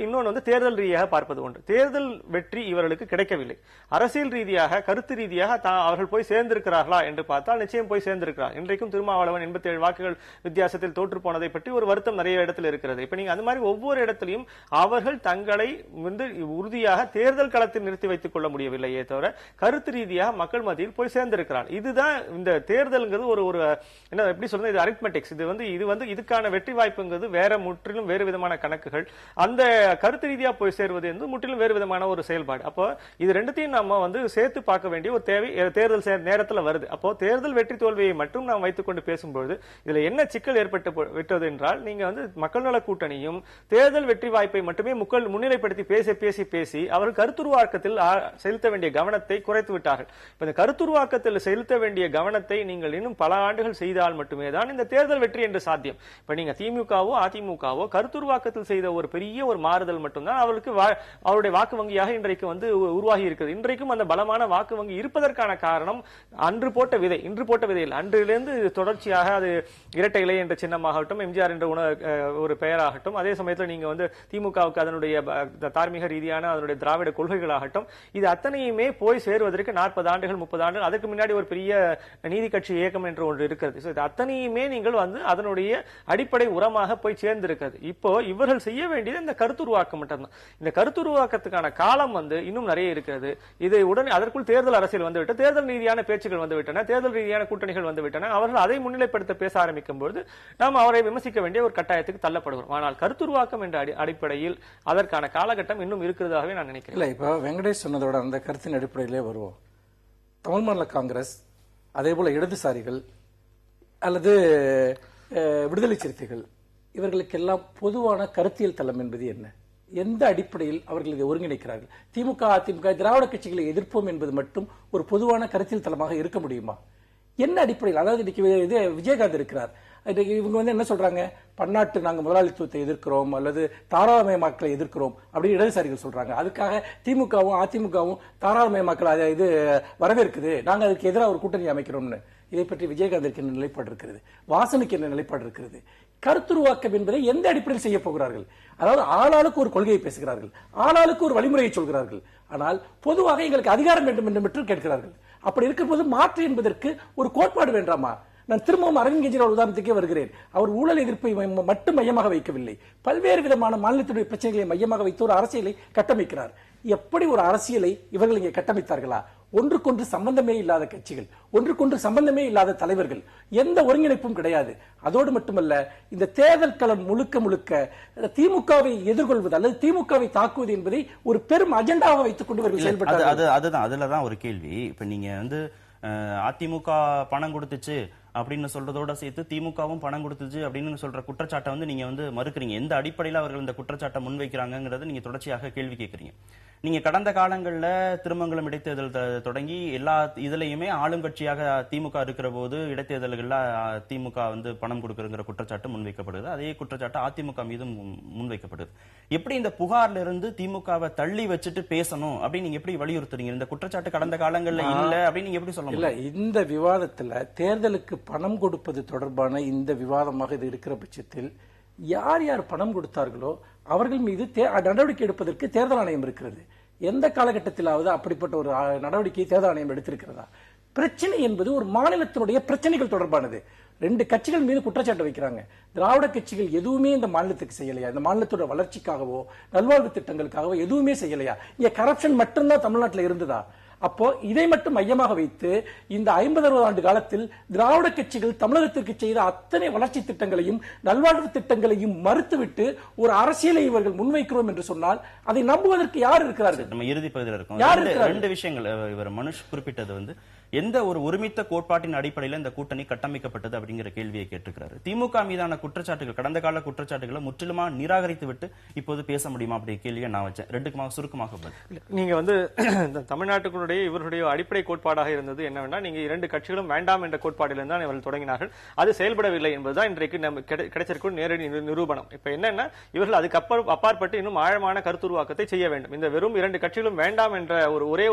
S2: இன்னொன்று வந்து தேர்தல் ரீதியாக பார்ப்பது ஒன்று. தேர்தல் வெற்றி இவர்களுக்கு கிடைக்கவில்லை. அரசியல் ரீதியாக கருத்து ரீதியாக அவர்கள் போய் சேர்ந்திருக்கிறார்களா என்று பார்த்தால் நிச்சயம் போய் சேர்ந்திருக்கிறார். இன்றைக்கும் திருமாவளவன் 87 வாக்குகள் வித்தியாசத்தில் தோற்று போனதை பற்றி ஒரு வருத்தம் நிறைய இடத்தில் இருக்கிறது. இப்ப நீங்க அந்த மாதிரி ஒவ்வொரு இடத்திலையும் அவர்கள் தங்களை வந்து உறுதியாக தேர்தல் களத்தில் நிறுத்தி வைத்துக் கொள்ள முடியவில்லையே தவிர கருத்து ரீதியாக மக்கள் மத்தியில் போய் சேர்ந்திருக்கிறார். இதுதான் இந்த தேர்தல்ங்கிறது ஒரு என்ன எப்படி சொல்றது, இது அரித்மெட்டிக்ஸ். இது வந்து இதுக்கான வெற்றி வாய்ப்புங்கிறது வேற, முற்றிலும் வேறு விதமான கணக்குகள். அந்த கருத்து ரீதியா போய் சேர்வது என்பது முற்றிலும் வேறு விதமான ஒரு செயல்பாடு. அப்போ இது ரெண்டுத்தையும் நம்ம வந்து சேர்த்து சேர்த்து பார்க்க வேண்டிய ஒரு தேவை தேர்தல் நேரத்துல வருது. அப்போ தேர்தல் வெற்றி தோல்வியை மட்டும் நாம் வைத்துக்கொண்டு பேசும்போது இதுல என்ன சிக்கல் ஏற்பட்டு விட்டது என்றால், நீங்க வந்து மக்கள் நல கூட்டணியும் தேர்தல் வெற்றி வாய்ப்பை மட்டுமே முன்னிலைப்படுத்தி பேசி அவர்கள் கருத்துருவாக்கத்தில் செலுத்த வேண்டிய கவனத்தை குறைத்து விட்டார்கள். இந்த கருத்துருவாக்கத்தில் செலுத்த வேண்டிய கவனத்தை நீங்கள் இன்னும் பல ஆண்டுகள் செய்தால் மட்டுமே தான் இந்த தேர்தல் வெற்றி என்று சாத்தியம். இப்ப நீங்க திமுகவோ அதிமுகவோ கருத்துருவாக்கத்தில் செய்த ஒரு பெரிய ஒரு மாறுதல் மட்டும்தான் அவருக்கு அவருடைய வாக்கு வங்கியாக இன்றைக்கு வந்து உருவாகி இருக்கிறது. இன்றைக்கும் அந்த பலமான வாக்கு வங்கி இருப்பதற்கான காரணம் இன்று போட்ட விதையில் அன்றிலிருந்து தொடர்ச்சியாக அது இரட்டை இலை என்ற சின்னமாகட்டும், எம்ஜிஆர் என்ற ஒரு பெயராகட்டும், அதே சமயத்தில் நீங்க வந்து திமுகவுக்கு அதனுடைய தார்மீக ரீதியான அதனுடைய திராவிட கொள்கைகளாகட்டும், இது அத்தனையுமே போய் சேருவதற்கு 40 ஆண்டுகள் 30 ஆண்டுகள், அதுக்கு முன்னாடி ஒரு பெரிய நீதி கட்சி இயக்கம் என்று ஒன்று இருக்கிறது. இது அத்தனையுமே நீங்கள் வந்து அதனுடைய அடிப்படை உரமாக போய் சேர்ந்திருக்கிறது. இப்போ இவர்கள் செய்ய வேண்டியது இந்த கருத்துருவாக்கம் மட்டும்தான். இந்த கருத்துருவாக்கத்துக்கான காலம் வந்து இன்னும் நிறைய இருக்கிறது. இதை உடனே அதற்குள் தேர்தல் அரசியல் வந்துவிட்டு, தேர்தல் ரீதியான பேச்சுகள் வந்துவிட்டன, தேர்தல் ரீதியான கூட்டணிகள் வந்துவிட்டன. அவர்கள் அதை முன்னிலைப்படுத்த பேச ஆரம்பிக்கும் போது நாம் அவரை விமர்சிக்க வேண்டிய ஒரு கட்டாயத்துக்கு தள்ளப்படுவோம். ஆனால் கருத்துருவாக்கம் என்ற அடிப்படையில் அதற்கான காலகட்டம் இன்னும் இருக்கிறதாகவே நான் நினைக்கிறேன்.
S3: இல்ல, இப்ப வெங்கடேஷ் சொன்னதோட அந்த கருத்தின் அடிப்படையிலே வருவோம். தமிழ் மாநில காங்கிரஸ், அதே போல இடதுசாரிகள் அல்லது விடுதலை சிறுத்தைகள், இவர்களுக்கெல்லாம் பொதுவான கருத்தியல் தளம் என்பது என்ன? எந்த அடிப்படையில் அவர்கள் இதை ஒருங்கிணைக்கிறார்கள்? திமுக அதிமுக திராவிட கட்சிகளை எதிர்ப்போம் என்பது மட்டும் ஒரு பொதுவான கருத்தியல் தளமாக இருக்க முடியுமா? என்ன அடிப்படையில்? அதாவது இன்னைக்கு விஜயகாந்த் இருக்கிறார், இவங்க வந்து என்ன சொல்றாங்க, பன்னாட்டு நாங்க முதலாளித்துவத்தை எதிர்க்கிறோம் அல்லது தாராளமயமாக்கலை எதிர்க்கிறோம் அப்படின்னு இடதுசாரிகள் சொல்றாங்க. அதுக்காக திமுகவும் அதிமுகவும் தாராளமயமாக்கல் இது வரவேற்குது, நாங்க அதுக்கு எதிராக ஒரு கூட்டணி அமைக்கிறோம்னு. இதை பற்றி விஜயகாந்திற்கு என்ன நிலைப்பாடு இருக்கிறது? வாசனுக்கு என்ன நிலைப்பாடு இருக்கிறது? கருத்துருவாக்கம் என்பதை எந்த அடிப்படையில் செய்ய போகிறார்கள்? அதாவது ஆளாளுக்கு ஒரு கொள்கையை பேசுகிறார்கள், ஆளாளுக்கு ஒரு வழிமுறையை சொல்கிறார்கள். ஆனால் பொதுவாக எங்களுக்கு அதிகாரம் வேண்டும் என்று மட்டும் கேட்கிறார்கள். அப்படி இருக்கும் போது மாற்று என்பதற்கு ஒரு கோட்பாடு வேண்டாமா? நான் திரும்பவும் அரவிந்த் கெஜ்ரிவால் உதாரணத்துக்கே வருகிறேன். அவர் ஊழல் எதிர்ப்பை மட்டும் மையமாக வைக்கவில்லை, பல்வேறு விதமான மாநிலத்துடைய பிரச்சனைகளை மையமாக வைத்து ஒரு அரசியலை கட்டமைக்கிறார். எப்படி ஒரு அரசியலை இவர்கள் இங்கே கட்டமைத்தார்களா? ஒன்றுக்கொன்று சம்பந்தமே இல்லாத கட்சிகள், ஒன்றுக்கொன்று சம்பந்தமே இல்லாத தலைவர்கள், எந்த ஒருங்கிணைப்பும் கிடையாது. அதோடு மட்டுமல்ல, இந்த தேர்தல் களம் முழுக்க திமுகவை எதிர்கொள்வது அல்லது திமுகவை தாக்குவது என்பதை ஒரு பெரும் அஜெண்டாவாக வைத்துக் கொண்டு இவர்கள் செயல்பட்டார்கள்.
S1: அதுலதான் ஒரு கேள்வி. இப்ப நீங்க வந்து அதிமுக பணம் கொடுத்துச்சு அப்படின்னு சொல்றதோட சேர்த்து திமுகவும் பணம் கொடுத்துச்சு அப்படின்னு சொல்ற குற்றச்சாட்டை வந்து நீங்க வந்து மறுக்கிறீங்க. எந்த அடிப்படையில் அவர்கள் இந்த குற்றச்சாட்டை முன்வைக்கிறாங்கிறத நீங்க தொடர்ச்சியாக கேள்வி கேட்கறீங்க. நீங்க கடந்த காலங்கள்ல திருமங்கலம் இடைத்தேர்தல் தொடங்கி எல்லா இதுலயுமே ஆளுங்கட்சியாக திமுக இருக்கிற போது இடைத்தேர்தல்கள்ல திமுக வந்து பணம் கொடுக்கறங்கிற குற்றச்சாட்டு முன்வைக்கப்படுது. அதே குற்றச்சாட்டு அதிமுக மீதும் முன்வைக்கப்படுது. எப்படி இந்த புகார்ல இருந்து திமுகவை தள்ளி வச்சுட்டு பேசணும் அப்படின்னு நீங்க எப்படி வலியுறுத்துறீங்க? இந்த குற்றச்சாட்டு கடந்த காலங்கள்ல இல்ல அப்படின்னு நீங்க எப்படி சொல்ல முடியும்?
S3: இந்த விவாதத்துல தேர்தலுக்கு பணம் கொடுப்பது தொடர்பான இந்த விவாதமாக இது இருக்கிற பட்சத்தில் யார் யார் பணம் கொடுத்தார்களோ அவர்கள் மீது நடவடிக்கை எடுப்பதற்கு தேர்தல் ஆணையம் இருக்கிறது. எந்த காலகட்டத்திலாவது அப்படிப்பட்ட ஒரு நடவடிக்கையை தேர்தல் ஆணையம் எடுத்திருக்கிறதா? பிரச்சனை என்பது ஒரு மாநிலத்தினுடைய பிரச்சனைகள் தொடர்பானது. 2 கட்சிகள் மீது குற்றச்சாட்டு வைக்கிறாங்க. திராவிட கட்சிகள் எதுவுமே இந்த மாநிலத்துக்கு செய்யலையா? இந்த மாநிலத்தோட வளர்ச்சிக்காகவோ நல்வாழ்வு திட்டங்களுக்காகவோ எதுவுமே செய்யலையா? இங்க கரப்ஷன் மட்டும்தான் தமிழ்நாட்டில் இருந்ததா? அப்போ இதை மட்டும் மையமாக வைத்து இந்த 50-60 ஆண்டு காலத்தில் திராவிட கட்சிகள் தமிழகத்திற்கு செய்த அத்தனை வளர்ச்சி திட்டங்களையும் நல்வாழ்வு திட்டங்களையும் மறுத்துவிட்டு ஒரு அரசியலை இவர்கள் முன்வைக்கிறோம் என்று சொன்னால் அதை நம்புவதற்கு யார் இருக்கிறார்கள்?
S1: நம்ம இறுதி பகுதியில் இருக்கோம். 2 விஷயங்கள் இவர் மனுஷ் குறிப்பிட்டது வந்து எந்த ஒரு ஒருமித்த கோட்பாட்டின் அடிப்படையில் இந்த கூட்டணி கட்டமைக்கப்பட்டது அப்படிங்கிற கேள்வியை கேட்டிருக்கிறாரு. திமுக மீதான குற்றச்சாட்டுகள், கடந்த கால குற்றச்சாட்டுகளை முற்றிலுமா நிராகரித்து விட்டு இப்போது பேச முடியுமா அப்படி கேள்வியை நான் வச்சேன். 2க்குமாக சுருக்கமாக
S2: நீங்க வந்து தமிழ்நாட்டுக்குடைய இவருடைய அடிப்படை கோட்பாடாக இருந்தது என்னவென்னா, நீங்க 2 கட்சிகளும் வேண்டாம் என்ற கோட்பாட்டிலிருந்து தான் இவர்கள் தொடங்கினார்கள். அது செயல்படவில்லை என்பதுதான் இன்றைக்கு கிடைச்சிருக்கும் நேரடி நிரூபணம். இப்ப என்னன்னா, இவர்கள் அதுக்கு அப்பாற்பட்டு இன்னும் ஆழமான கருத்துருவாக்கத்தை செய்ய வேண்டும். இந்த வெறும் 2 கட்சிகளும் வேண்டாம் என்ற ஒரே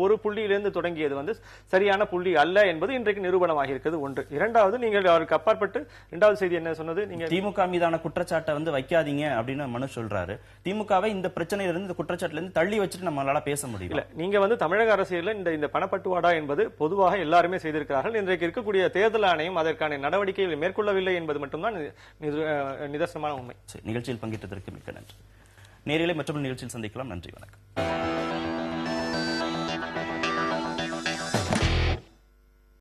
S2: ஒரு புள்ளியிலிருந்து தொடங்கியது வந்து சரியான புள்ளி அல்ல என்பது இன்றைக்கு நிரூபணமாக இருக்கிறது. ஒன்று. இரண்டாவது, நீங்கள் அவருக்கு அப்பாற்பட்டு 2வது செய்தி என்ன சொன்னது, நீங்க
S1: திமுக மீதான குற்றச்சாட்டை வந்து வைக்காதீங்க அப்படின்னு மனு சொல்றாரு. திமுகவை இந்த பிரச்சனையிலிருந்து, இந்த குற்றச்சாட்டுல இருந்து தள்ளி வச்சுட்டு நம்மளால பேச முடியல.
S2: நீங்க வந்து தமிழக அரசியலில் இந்த பணப்பட்டுவாடா என்பது பொதுவாக எல்லாருமே செய்திருக்கிறார்கள். இன்றைக்கு இருக்கக்கூடிய தேர்தல் ஆணையம் அதற்கான நடவடிக்கைகளை மேற்கொள்ளவில்லை என்பது மட்டும்தான் நிதர்சனமான உண்மை.
S1: நிகழ்ச்சியில் பங்கேற்றதற்கு மிக்க நன்றி. நேரிலே மற்றொரு நிகழ்ச்சியில் சந்திக்கலாம். நன்றி, வணக்கம்.